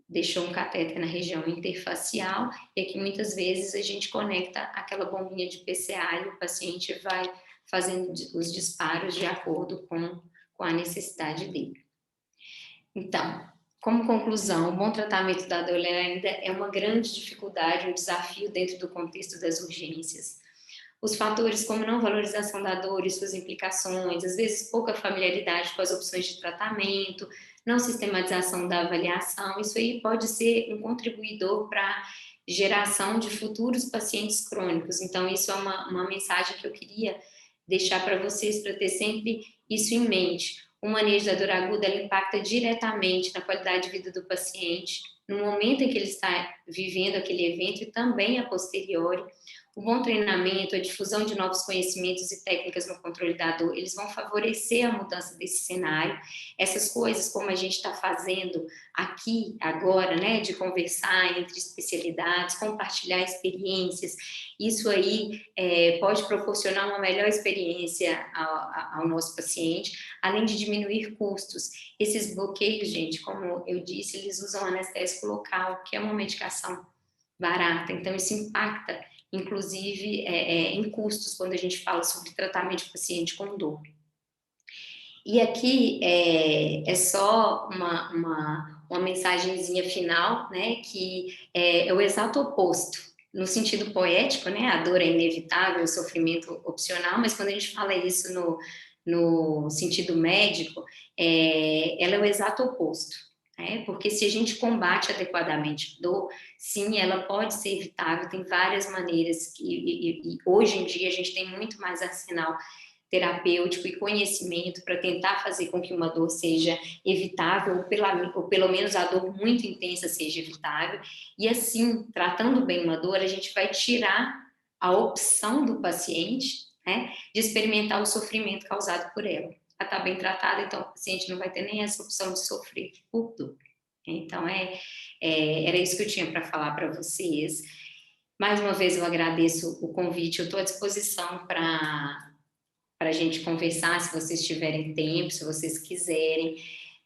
deixou um catéter na região interfacial, e aqui muitas vezes a gente conecta aquela bombinha de PCA e o paciente vai fazendo os disparos de acordo com a necessidade dele. Então, como conclusão, o bom tratamento da dor ainda é uma grande dificuldade, um desafio dentro do contexto das urgências. Os fatores como não valorização da dor e suas implicações, às vezes pouca familiaridade com as opções de tratamento, não sistematização da avaliação, isso aí pode ser um contribuidor para a geração de futuros pacientes crônicos. Então, isso é uma mensagem que eu queria deixar para vocês, para ter sempre isso em mente. O manejo da dor aguda, ela impacta diretamente na qualidade de vida do paciente, no momento em que ele está vivendo aquele evento e também a posteriori. O bom treinamento, a difusão de novos conhecimentos e técnicas no controle da dor, eles vão favorecer a mudança desse cenário. Essas coisas, como a gente está fazendo aqui, agora, né, de conversar entre especialidades, compartilhar experiências, isso aí pode proporcionar uma melhor experiência ao nosso paciente, além de diminuir custos. Esses bloqueios, gente, como eu disse, eles usam anestésico local, que é uma medicação barata, então isso impacta inclusive em custos, quando a gente fala sobre tratamento de paciente com dor. E aqui é só uma mensagenzinha final, né, que é o exato oposto, no sentido poético, né, a dor é inevitável, o sofrimento opcional, mas quando a gente fala isso no sentido médico, ela é o exato oposto. Porque se a gente combate adequadamente a dor, sim, ela pode ser evitável, tem várias maneiras, e hoje em dia a gente tem muito mais arsenal terapêutico e conhecimento para tentar fazer com que uma dor seja evitável, ou pelo menos a dor muito intensa seja evitável. E assim, tratando bem uma dor, a gente vai tirar a opção do paciente, né, de experimentar o sofrimento causado por ela. Ela está bem tratada, então o paciente não vai ter nem essa opção de sofrer por dor. Então, era isso que eu tinha para falar para vocês. Mais uma vez, eu agradeço o convite, eu estou à disposição para a gente conversar, se vocês tiverem tempo, se vocês quiserem.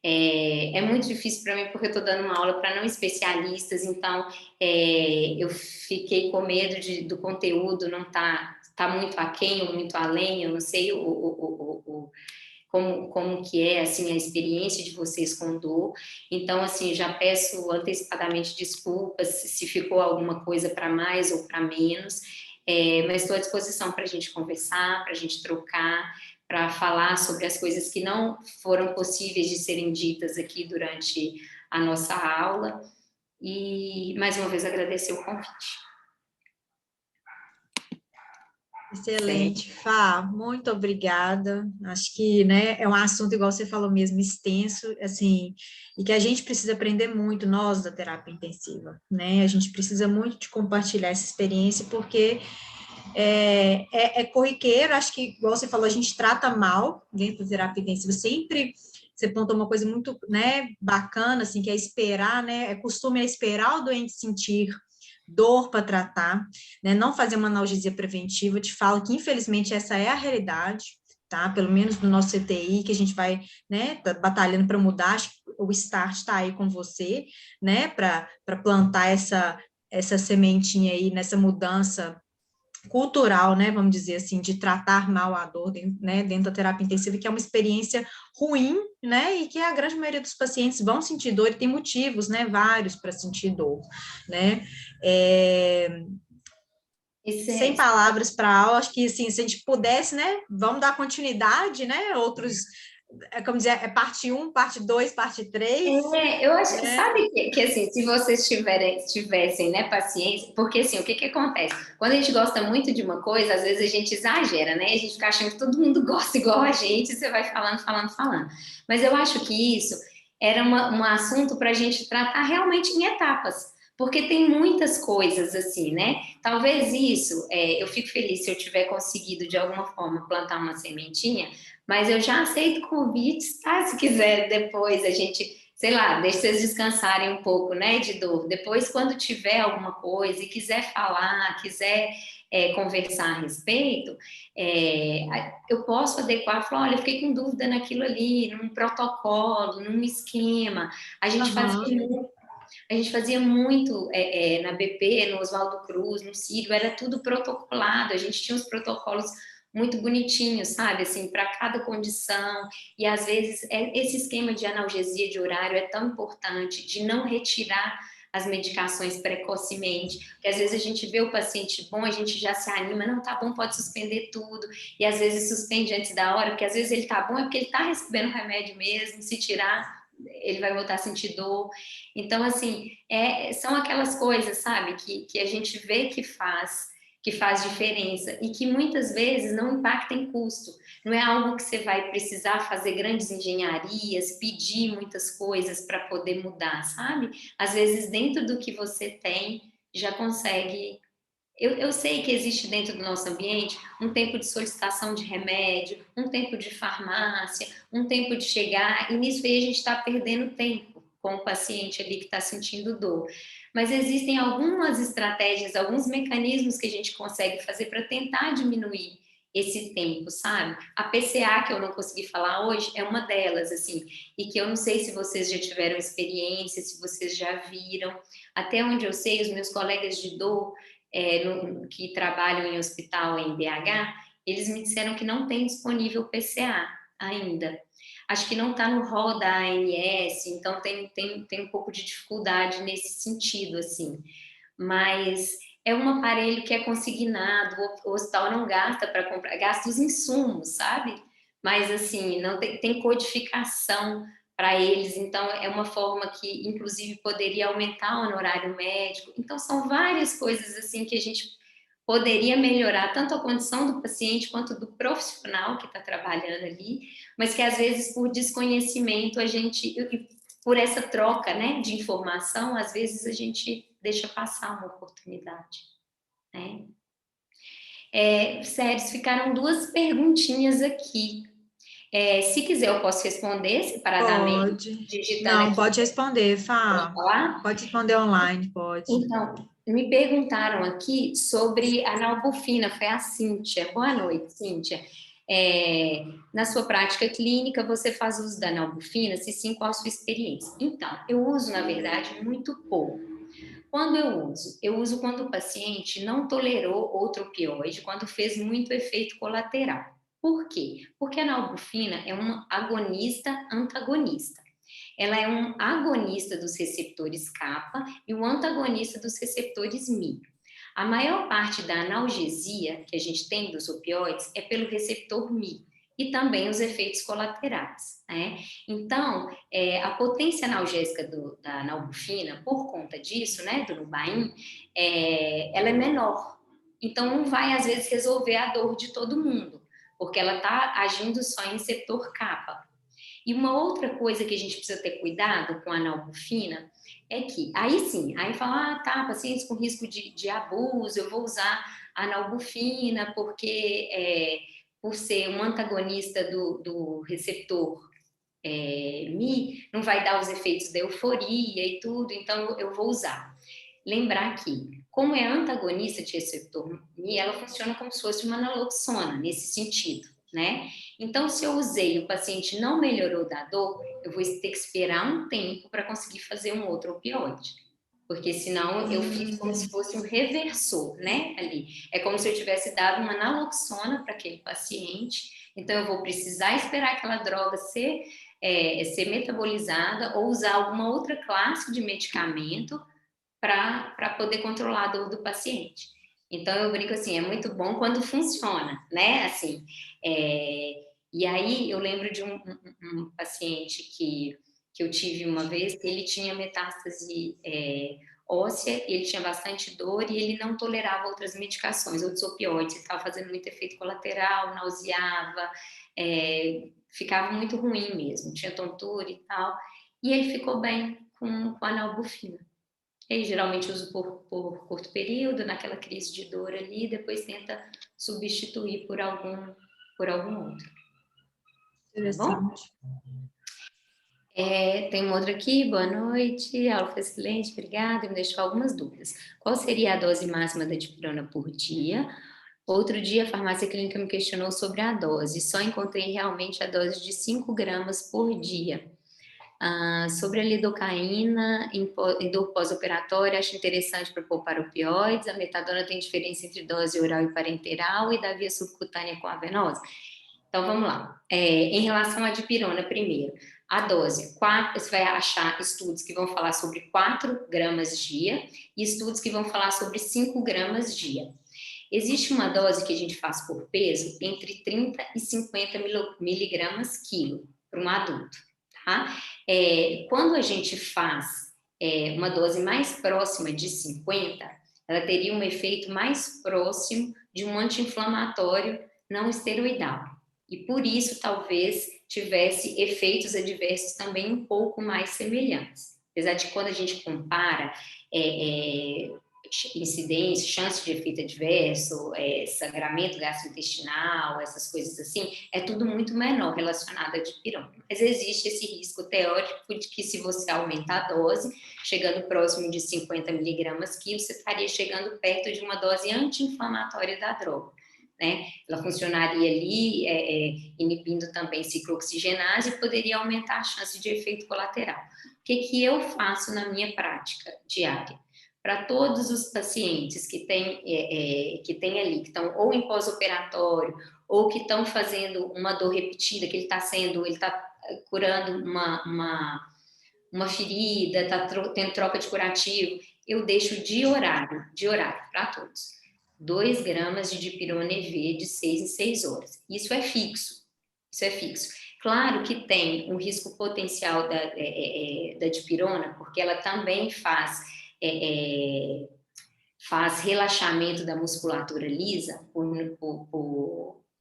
É muito difícil para mim, porque eu estou dando uma aula para não especialistas, então eu fiquei com medo do conteúdo não tá muito aquém ou muito além, eu não sei como que é assim, a experiência de vocês com dor. Então, assim, já peço antecipadamente desculpas se ficou alguma coisa para mais ou para menos, mas estou à disposição para a gente conversar, para a gente trocar, para falar sobre as coisas que não foram possíveis de serem ditas aqui durante a nossa aula. E, mais uma vez, agradecer o convite. Excelente, Fá, muito obrigada. Acho que, né, é um assunto, igual você falou mesmo, extenso, assim, e que a gente precisa aprender muito, nós da terapia intensiva, né? A gente precisa muito de compartilhar essa experiência, porque é corriqueiro, acho que, igual você falou, a gente trata mal dentro da terapia intensiva, sempre você pontou uma coisa muito, né, bacana, assim, que é esperar, né, costume esperar o doente sentir dor para tratar, né, não fazer uma analgesia preventiva. Eu te falo que, infelizmente, essa é a realidade, tá? Pelo menos no nosso CTI, que a gente vai, né, tá batalhando para mudar. Acho que o Start está aí com você, né, para plantar essa sementinha aí nessa mudança cultural, né, vamos dizer assim, de tratar mal a dor, né, dentro da terapia intensiva, que é uma experiência ruim, né, e que a grande maioria dos pacientes vão sentir dor, e tem motivos, né, vários para sentir dor, né, sem palavras para a aula, acho que, assim, se a gente pudesse, né, vamos dar continuidade, né, outros, como dizer, parte 1, parte 2, parte 3. Eu acho, Né? sabe que assim, se vocês tivessem, né, paciência, porque assim, o que acontece? Quando a gente gosta muito de uma coisa, às vezes a gente exagera, né? A gente fica achando que todo mundo gosta igual a gente, e você vai falando, falando, falando. Mas eu acho que isso era um assunto para a gente tratar realmente em etapas, porque tem muitas coisas assim, né? Talvez isso, eu fico feliz se eu tiver conseguido de alguma forma plantar uma sementinha, mas eu já aceito convites, tá? Se quiser depois a gente, sei lá, deixa vocês descansarem um pouco, né, de dor. Depois, quando tiver alguma coisa e quiser falar, quiser conversar a respeito, eu posso adequar, falar, olha, eu fiquei com dúvida naquilo ali, num protocolo, num esquema. A gente fazia muito na BP, no Oswaldo Cruz, no Sírio, era tudo protocolado, a gente tinha os protocolos muito bonitinhos, sabe, assim, para cada condição, e às vezes esse esquema de analgesia de horário é tão importante, de não retirar as medicações precocemente, porque às vezes a gente vê o paciente bom, a gente já se anima, não, tá bom, pode suspender tudo, e às vezes suspende antes da hora, porque às vezes ele tá bom, é porque ele tá recebendo remédio mesmo, se tirar, ele vai voltar a sentir dor. Então, assim, são aquelas coisas, sabe, que a gente vê que faz diferença e que muitas vezes não impacta em custo. Não é algo que você vai precisar fazer grandes engenharias, pedir muitas coisas para poder mudar, sabe? Às vezes, dentro do que você tem, já consegue. Eu sei que existe dentro do nosso ambiente um tempo de solicitação de remédio, um tempo de farmácia, um tempo de chegar, e nisso aí a gente está perdendo tempo com o paciente ali que está sentindo dor. Mas existem algumas estratégias, alguns mecanismos que a gente consegue fazer para tentar diminuir esse tempo, sabe? A PCA, que eu não consegui falar hoje, é uma delas, assim, e que eu não sei se vocês já tiveram experiência, se vocês já viram. Até onde eu sei, os meus colegas de dor, que trabalham em hospital em BH, eles me disseram que não tem disponível PCA ainda. Acho que não está no rol da ANS, então tem um pouco de dificuldade nesse sentido, assim. Mas é um aparelho que é consignado, o hospital não gasta para comprar, gasta os insumos, sabe? Mas, assim, não tem codificação para eles, então é uma forma que, inclusive, poderia aumentar o honorário médico. Então, são várias coisas, assim, que a gente poderia melhorar tanto a condição do paciente quanto do profissional que está trabalhando ali, mas que às vezes por desconhecimento por essa troca, né, de informação, às vezes a gente deixa passar uma oportunidade, né? Séries, ficaram 2 perguntinhas aqui. Se quiser, eu posso responder separadamente, Pode. digitando Não, aqui. pode responder, Pode Fá. falar? Pode responder online, pode. Então, me perguntaram aqui sobre a nalbufina, foi a Cíntia. Boa noite, Cíntia. Na sua prática clínica, você faz uso da nalbufina? Se sim, qual a sua experiência? Então, eu uso, na verdade, muito pouco. Quando eu uso quando o paciente não tolerou outro opioide, quando fez muito efeito colateral. Por quê? Porque a nalbufina é um agonista-antagonista. Ela é um agonista dos receptores kappa e um antagonista dos receptores Mi. A maior parte da analgesia que a gente tem dos opioides é pelo receptor Mi e também os efeitos colaterais, né? Então, a potência analgésica da nalbufina, por conta disso, né, do Nubain, ela é menor. Então, não vai, às vezes, resolver a dor de todo mundo, porque ela está agindo só em receptor kappa. E uma outra coisa que a gente precisa ter cuidado com a nalbufina é que, aí sim, aí fala, pacientes com risco de abuso, eu vou usar a nalbufina porque, por ser um antagonista do receptor Mi, não vai dar os efeitos da euforia e tudo, então eu vou usar. Lembrar que, como é antagonista de receptor Mi, ela funciona como se fosse uma naloxona, nesse sentido, né? Então, se eu usei e o paciente não melhorou da dor, eu vou ter que esperar um tempo para conseguir fazer um outro opioide. Porque senão eu fiz como se fosse um reversor, né? Ali. É como se eu tivesse dado uma naloxona para aquele paciente, então eu vou precisar esperar aquela droga ser metabolizada ou usar alguma outra classe de medicamento para poder controlar a dor do paciente. Então, eu brinco assim, é muito bom quando funciona, né? Assim, e aí, eu lembro de um paciente que eu tive uma vez, que ele tinha metástase óssea, ele tinha bastante dor e ele não tolerava outras medicações, outros opioides, ele estava fazendo muito efeito colateral, nauseava, ficava muito ruim mesmo, tinha tontura e tal, e ele ficou bem com a nalbufina. Ele geralmente usa por curto período, naquela crise de dor ali, depois tenta substituir por algum outro. Tá bom? Interessante. Tem uma outra aqui, boa noite, a aula foi excelente, obrigada, me deixou algumas dúvidas. Qual seria a dose máxima da dipirona por dia? Outro dia a farmácia clínica me questionou sobre a dose, só encontrei realmente a dose de 5 gramas por dia. Sobre a lidocaína em dor pós-operatória, acho interessante para poupar opioides. A metadona tem diferença entre dose oral e parenteral e da via subcutânea com a venosa. Então, vamos lá. Em relação à dipirona, primeiro, a dose, você vai achar estudos que vão falar sobre 4 gramas dia e estudos que vão falar sobre 5 gramas dia. Existe uma dose que a gente faz por peso entre 30 e 50 miligramas quilo para um adulto, tá? Quando a gente faz uma dose mais próxima de 50, ela teria um efeito mais próximo de um anti-inflamatório não esteroidal. E por isso, talvez, tivesse efeitos adversos também um pouco mais semelhantes. Apesar de quando a gente compara incidência, chance de efeito adverso, sangramento gastrointestinal, essas coisas assim, é tudo muito menor relacionado à dipirona. Mas existe esse risco teórico de que se você aumentar a dose, chegando próximo de 50 miligramas quilo, você estaria chegando perto de uma dose anti-inflamatória da droga. Né? Ela funcionaria ali, inibindo também ciclooxigenase e poderia aumentar a chance de efeito colateral. O que eu faço na minha prática diária? Para todos os pacientes que têm ali, que estão ou em pós-operatório, ou que estão fazendo uma dor repetida, que ele está curando uma ferida, está tendo troca de curativo, eu deixo de horário para todos. 2 gramas de dipirona EV de 6 em 6 horas. Isso é fixo. Claro que tem um risco potencial da dipirona, porque ela também faz faz relaxamento da musculatura lisa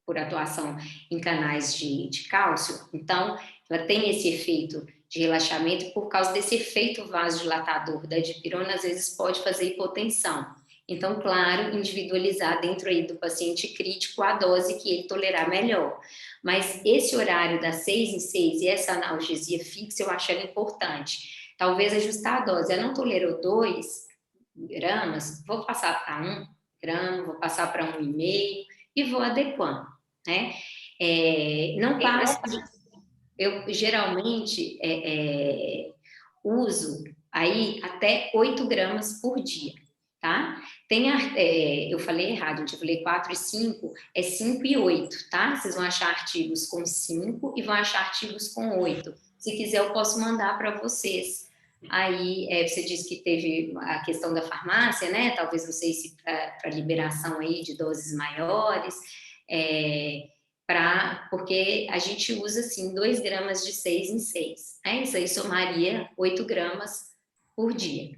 por atuação em canais de cálcio. Então, ela tem esse efeito de relaxamento, e por causa desse efeito vasodilatador da dipirona, às vezes pode fazer hipotensão. Então, claro, individualizar dentro aí do paciente crítico a dose que ele tolerar melhor. Mas esse horário das 6 em 6 e essa analgesia fixa, eu acho ela importante. Talvez ajustar a dose. Ela não tolerou 2 gramas, vou passar para 1 grama, vou passar para 1,5 e vou adequando, né? Não passo... Eu geralmente uso aí até 8 gramas por dia, tá? Eu falei errado, eu falei 4 e 5, é 5 e 8, tá? Vocês vão achar artigos com 5 e vão achar artigos com 8. Se quiser, eu posso mandar para vocês. Aí, você disse que teve a questão da farmácia, né? Talvez, não sei se para liberação aí de doses maiores, porque a gente usa, assim, 2 gramas de 6 em 6, né? Isso aí somaria 8 gramas por dia,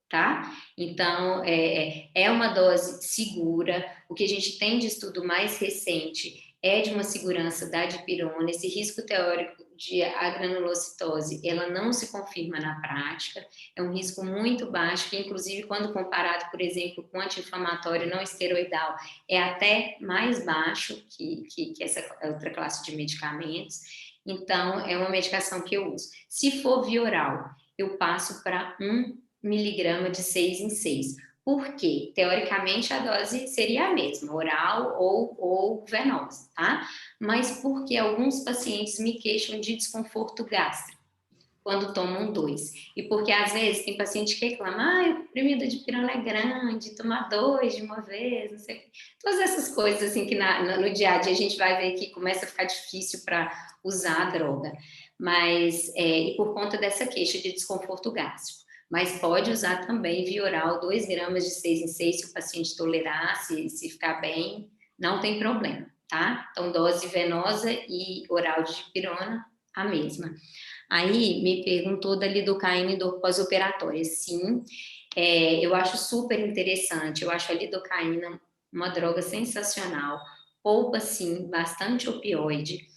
tá? Então, é uma dose segura. O que a gente tem de estudo mais recente é de uma segurança da dipirona. Esse risco teórico de agranulocitose, ela não se confirma na prática, é um risco muito baixo, que inclusive quando comparado, por exemplo, com anti-inflamatório não esteroidal, é até mais baixo que essa outra classe de medicamentos. Então, é uma medicação que eu uso. Se for via oral, eu passo para 1 miligrama de 6 em 6. Por quê? Teoricamente, a dose seria a mesma, oral ou venosa, tá? Mas porque alguns pacientes me queixam de desconforto gástrico quando tomam 2. E porque, às vezes, tem paciente que reclama, o comprimido de dipirona é grande, tomar 2 de uma vez, não sei o quê. Todas essas coisas, assim, que no dia a dia a gente vai ver que começa a ficar difícil para usar a droga. Mas, e por conta dessa queixa de desconforto gástrico. Mas pode usar também via oral 2 gramas de 6 em 6, se o paciente tolerar, se ficar bem, não tem problema, tá? Então, dose venosa e oral de dipirona, a mesma. Aí, me perguntou da lidocaína e dor pós-operatória. Sim, eu acho super interessante, eu acho a lidocaína uma droga sensacional, poupa, sim, bastante opioide,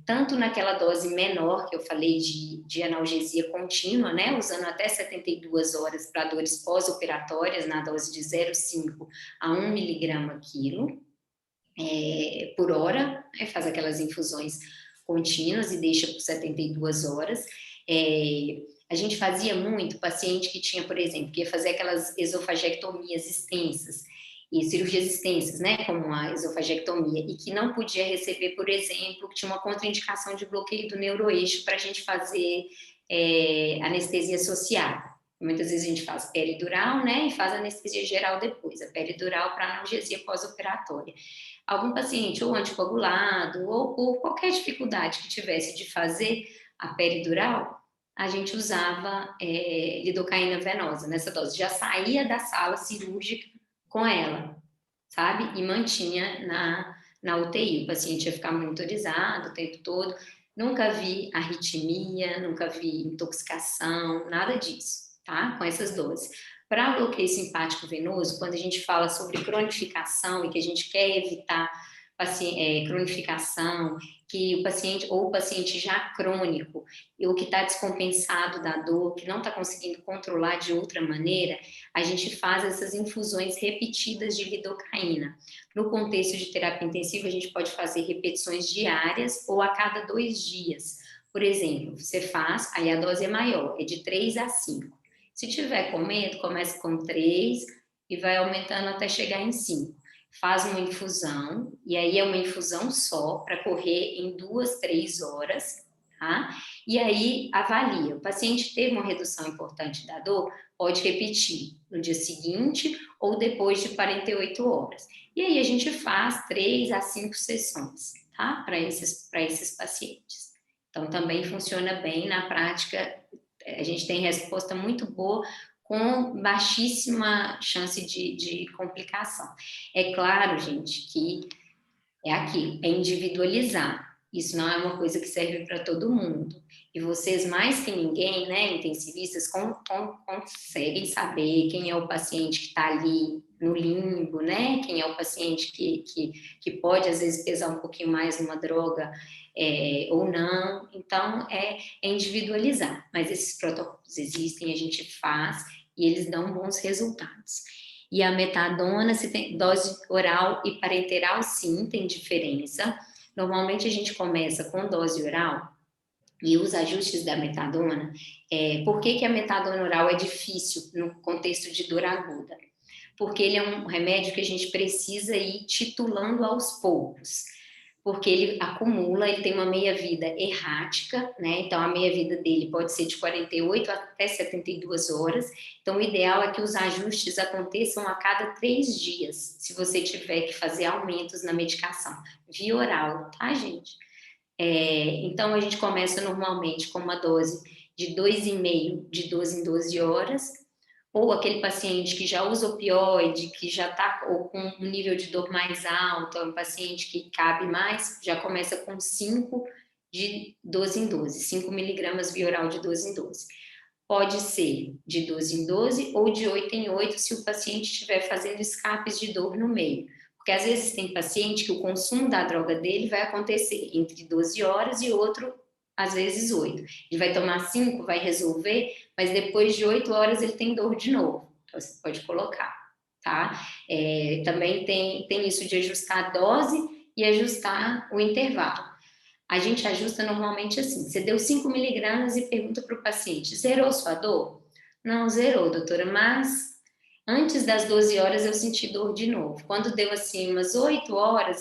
tanto naquela dose menor que eu falei de analgesia contínua, né, usando até 72 horas para dores pós-operatórias, na dose de 0,5 a 1 miligrama quilo por hora, né, faz aquelas infusões contínuas e deixa por 72 horas. A gente fazia muito paciente que tinha, por exemplo, que ia fazer aquelas esofagectomias extensas, e cirurgias extensas, né, como a esofagectomia, e que não podia receber, por exemplo, que tinha uma contraindicação de bloqueio do neuroeixo para a gente fazer anestesia associada. Muitas vezes a gente faz peridural, né, e faz anestesia geral depois, a peridural para analgesia pós-operatória. Algum paciente ou anticoagulado, ou por qualquer dificuldade que tivesse de fazer a peridural, a gente usava lidocaína venosa nessa dose. Já saía da sala cirúrgica com ela, sabe? E mantinha na UTI. O paciente ia ficar monitorizado o tempo todo. Nunca vi arritmia, nunca vi intoxicação, nada disso, tá? Com essas doses. Para bloqueio simpático venoso, quando a gente fala sobre cronificação e que a gente quer evitar cronificação, que o paciente já crônico, ou que está descompensado da dor, que não está conseguindo controlar de outra maneira, a gente faz essas infusões repetidas de lidocaína. No contexto de terapia intensiva, a gente pode fazer repetições diárias ou a cada 2 dias. Por exemplo, você faz, aí a dose é maior, é de 3 a 5. Se tiver com medo, comece com 3 e vai aumentando até chegar em 5. Faz uma infusão, e aí é uma infusão só, para correr em 2, 3 horas, tá? E aí avalia. O paciente teve uma redução importante da dor, pode repetir no dia seguinte ou depois de 48 horas. E aí a gente faz 3 a 5 sessões, tá? Para esses pacientes. Então, também funciona bem na prática. A gente tem resposta muito boa, com baixíssima chance de complicação. É claro, gente, que é individualizar. Isso não é uma coisa que serve para todo mundo. e vocês mais que ninguém, né, intensivistas, conseguem saber quem é o paciente que está ali no limbo, né, quem é o paciente que pode, às vezes, pesar um pouquinho mais numa droga ou não. Então, é individualizar, mas esses protocolos existem, a gente faz, e eles dão bons resultados. E a metadona, se tem dose oral e parenteral, sim, tem diferença. Normalmente a gente começa com dose oral e os ajustes da metadona. Por que a metadona oral é difícil no contexto de dor aguda? Porque ele é um remédio que a gente precisa ir titulando aos poucos, porque ele acumula, ele tem uma meia-vida errática, né? Então a meia-vida dele pode ser de 48 até 72 horas. Então o ideal é que os ajustes aconteçam a cada 3 dias, se você tiver que fazer aumentos na medicação, via oral, tá, gente? Então a gente começa normalmente com uma dose de 2,5 de 12 em 12 horas, ou aquele paciente que já usa opioide, que já está com um nível de dor mais alto, é um paciente que cabe mais, já começa com 5 de 12 em 12, 5 miligramas via oral de 12 em 12. Pode ser de 12 em 12 ou de 8 em 8, se o paciente estiver fazendo escapes de dor no meio. Porque às vezes tem paciente que o consumo da droga dele vai acontecer entre 12 horas e outro, às vezes 8. Ele vai tomar 5, vai resolver, mas depois de 8 horas ele tem dor de novo. Então você pode colocar, tá? Também tem isso de ajustar a dose e ajustar o intervalo. A gente ajusta normalmente assim, você deu 5 miligramas e pergunta para o paciente, zerou sua dor? Não, zerou, doutora, mas antes das 12 horas eu senti dor de novo. Quando deu assim umas 8 horas,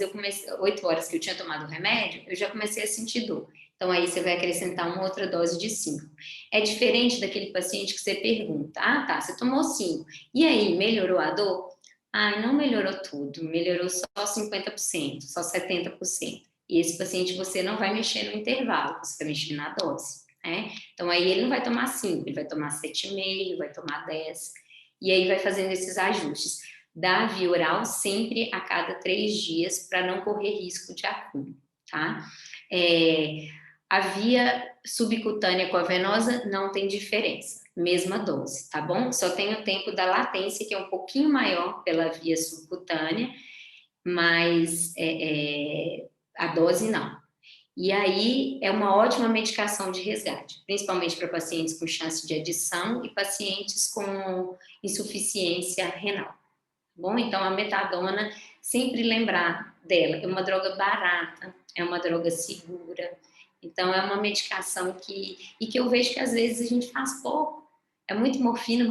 8 horas que eu tinha tomado o remédio, eu já comecei a sentir dor. Então aí você vai acrescentar uma outra dose de 5. É diferente daquele paciente que você pergunta, tá, você tomou 5, e aí, melhorou a dor? Não melhorou tudo, melhorou só 50%, só 70%. E esse paciente você não vai mexer no intervalo, você vai mexer na dose, né? Então aí ele não vai tomar 5, ele vai tomar 7,5, vai tomar 10, e aí vai fazendo esses ajustes. Dá via oral sempre a cada 3 dias para não correr risco de acúmulo, tá? A via subcutânea com a venosa não tem diferença, mesma dose, tá bom? Só tem o tempo da latência, que é um pouquinho maior pela via subcutânea, mas a dose não. E aí é uma ótima medicação de resgate, principalmente para pacientes com chance de adição e pacientes com insuficiência renal. Bom, então a metadona, sempre lembrar dela, é uma droga barata, é uma droga segura, então é uma medicação que eu vejo que às vezes a gente faz pouco, é muito morfina,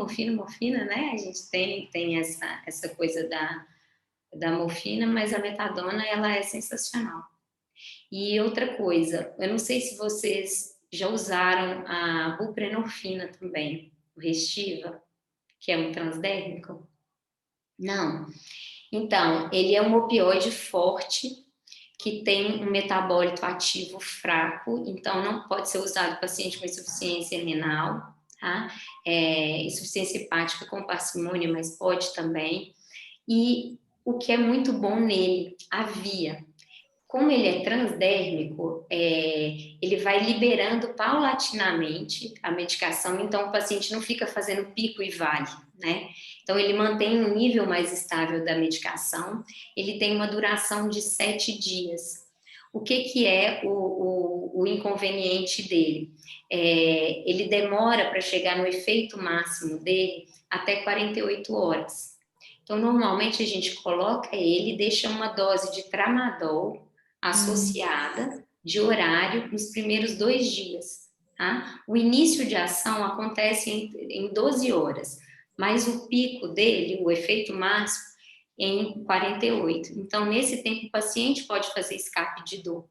né? A gente tem essa coisa da morfina, mas a metadona, ela é sensacional. E outra coisa, eu não sei se vocês já usaram a buprenorfina também, o Restiva, que é um transdérmico. Não. Então, ele é um opioide forte que tem um metabólito ativo fraco, então não pode ser usado em paciente com insuficiência renal, tá? Insuficiência hepática com parcimônia, mas pode também. E o que é muito bom nele, a via. Como ele é transdérmico, ele vai liberando paulatinamente a medicação, então o paciente não fica fazendo pico e vale, né? Então ele mantém um nível mais estável da medicação, ele tem uma duração de 7 dias. O que é o inconveniente dele? Ele demora para chegar no efeito máximo dele até 48 horas. Então, normalmente a gente coloca ele e deixa uma dose de tramadol associada de horário nos primeiros 2 dias, tá? O início de ação acontece em 12 horas, mas o pico dele, o efeito máximo, em 48. Então, nesse tempo, o paciente pode fazer escape de dor.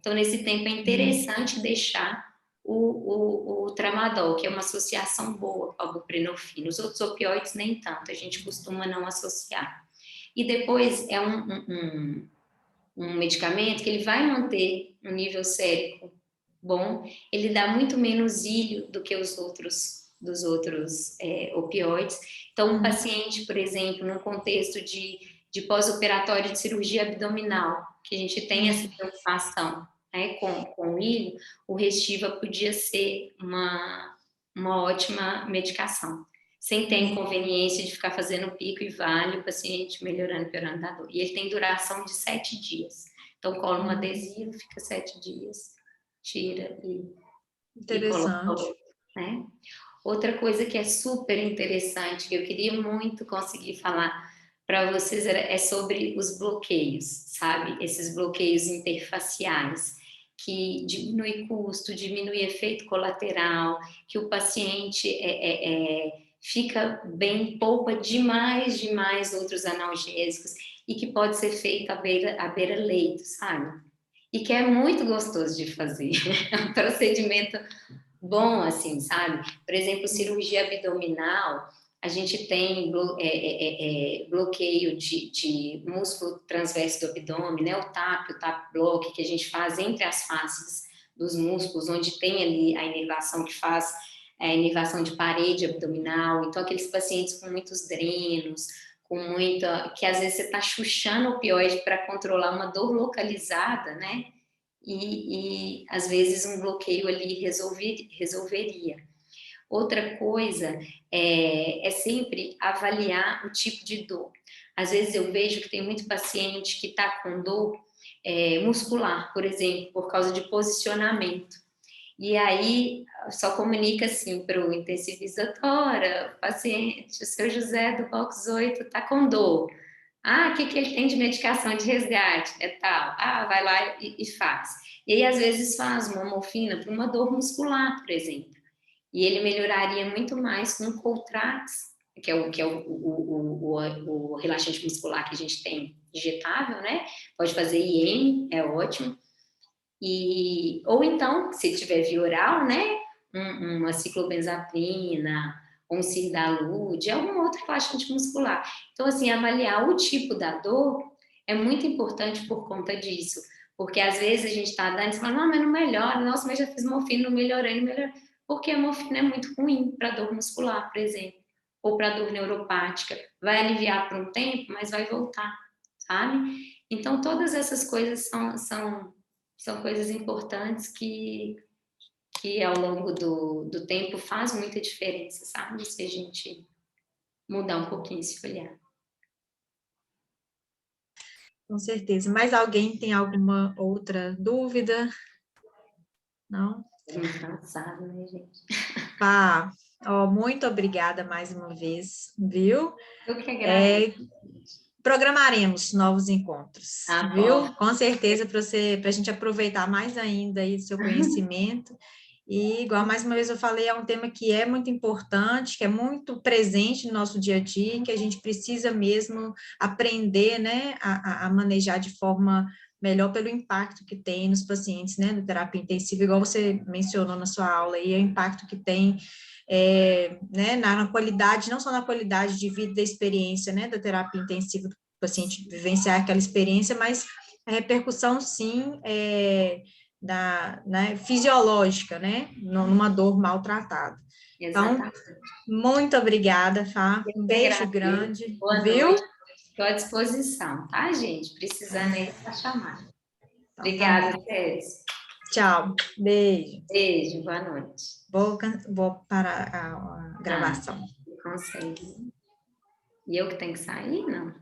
Então, nesse tempo, é interessante deixar o tramadol, que é uma associação boa ao buprenorfina. Os outros opioides, nem tanto, a gente costuma não associar. E depois, é um medicamento que ele vai manter um nível sérico bom, ele dá muito menos ilho do que os outros opioides. Então, um paciente, por exemplo, num contexto de pós-operatório de cirurgia abdominal, que a gente tem essa preocupação, né, com o ilho, o Restiva podia ser uma ótima medicação, sem ter inconveniência de ficar fazendo pico e vale, o paciente melhorando, piorando da dor. E ele tem duração de 7 dias. Então, cola um adesivo, fica 7 dias, tira e coloca outro, né? Outra coisa que é super interessante, que eu queria muito conseguir falar para vocês, é sobre os bloqueios, sabe? Esses bloqueios interfaciais, que diminui custo, diminui efeito colateral, que o paciente fica bem, poupa demais outros analgésicos, e que pode ser feito à beira-leito, sabe? E que é muito gostoso de fazer. É um procedimento bom, assim, sabe? Por exemplo, cirurgia abdominal, a gente tem bloqueio de músculo transverso do abdômen, né? O TAP block, que a gente faz entre as faces dos músculos, onde tem ali a inervação que faz a inervação de parede abdominal. Então, aqueles pacientes com muitos drenos, que às vezes você está chuchando o opioide para controlar uma dor localizada, né? E às vezes um bloqueio ali resolveria. Outra coisa é sempre avaliar o tipo de dor. Às vezes eu vejo que tem muito paciente que está com dor muscular, por exemplo, por causa de posicionamento. E aí só comunica assim para o intensivista: doutora, paciente, o seu José do box 8 está com dor. Ah, o que ele tem de medicação de resgate? É tal. Ah, vai lá e faz. E aí, às vezes, faz uma morfina para uma dor muscular, por exemplo. E ele melhoraria muito mais com o Coltrax, que é o relaxante muscular que a gente tem injetável, né? Pode fazer IM, é ótimo. Ou então, se tiver via oral, né? Uma ciclobenzaprina, ou um Cirdalud, algum outro relaxante muscular. Então, assim, avaliar o tipo da dor é muito importante por conta disso. Porque às vezes a gente está dando e fala: não, mas não melhora, nossa, mas já fiz morfina, não melhorei, não melhorei. Porque a morfina é muito ruim para dor muscular, por exemplo, ou para dor neuropática. Vai aliviar por um tempo, mas vai voltar, sabe? Então, todas essas coisas são coisas importantes que ao longo do tempo faz muita diferença, sabe? Se a gente mudar um pouquinho esse olhar. Com certeza. Mais alguém tem alguma outra dúvida? Não? Muito cansado, né, gente? Pá, muito obrigada mais uma vez, viu? Eu que agradeço. Programaremos novos encontros, viu? Bom. Com certeza, para a gente aproveitar mais ainda aí o seu conhecimento. E, igual mais uma vez eu falei, é um tema que é muito importante, que é muito presente no nosso dia a dia, que a gente precisa mesmo aprender, né, a manejar de forma melhor pelo impacto que tem nos pacientes, né, da terapia intensiva, igual você mencionou na sua aula, e é o impacto que tem né, na qualidade, não só na qualidade de vida da experiência, né, da terapia intensiva, do paciente vivenciar aquela experiência, mas a repercussão, sim, né, fisiológica, né, numa dor maltratada. Então, muito obrigada, Fá, um beijo grande, boa viu? noite, estou à disposição, tá, gente? Precisando aí, é chamar. Então, Obrigada, tá. Tess. Tchau, beijo. Beijo, boa noite. Vou parar a gravação. Consegue. E eu que tenho que sair, não?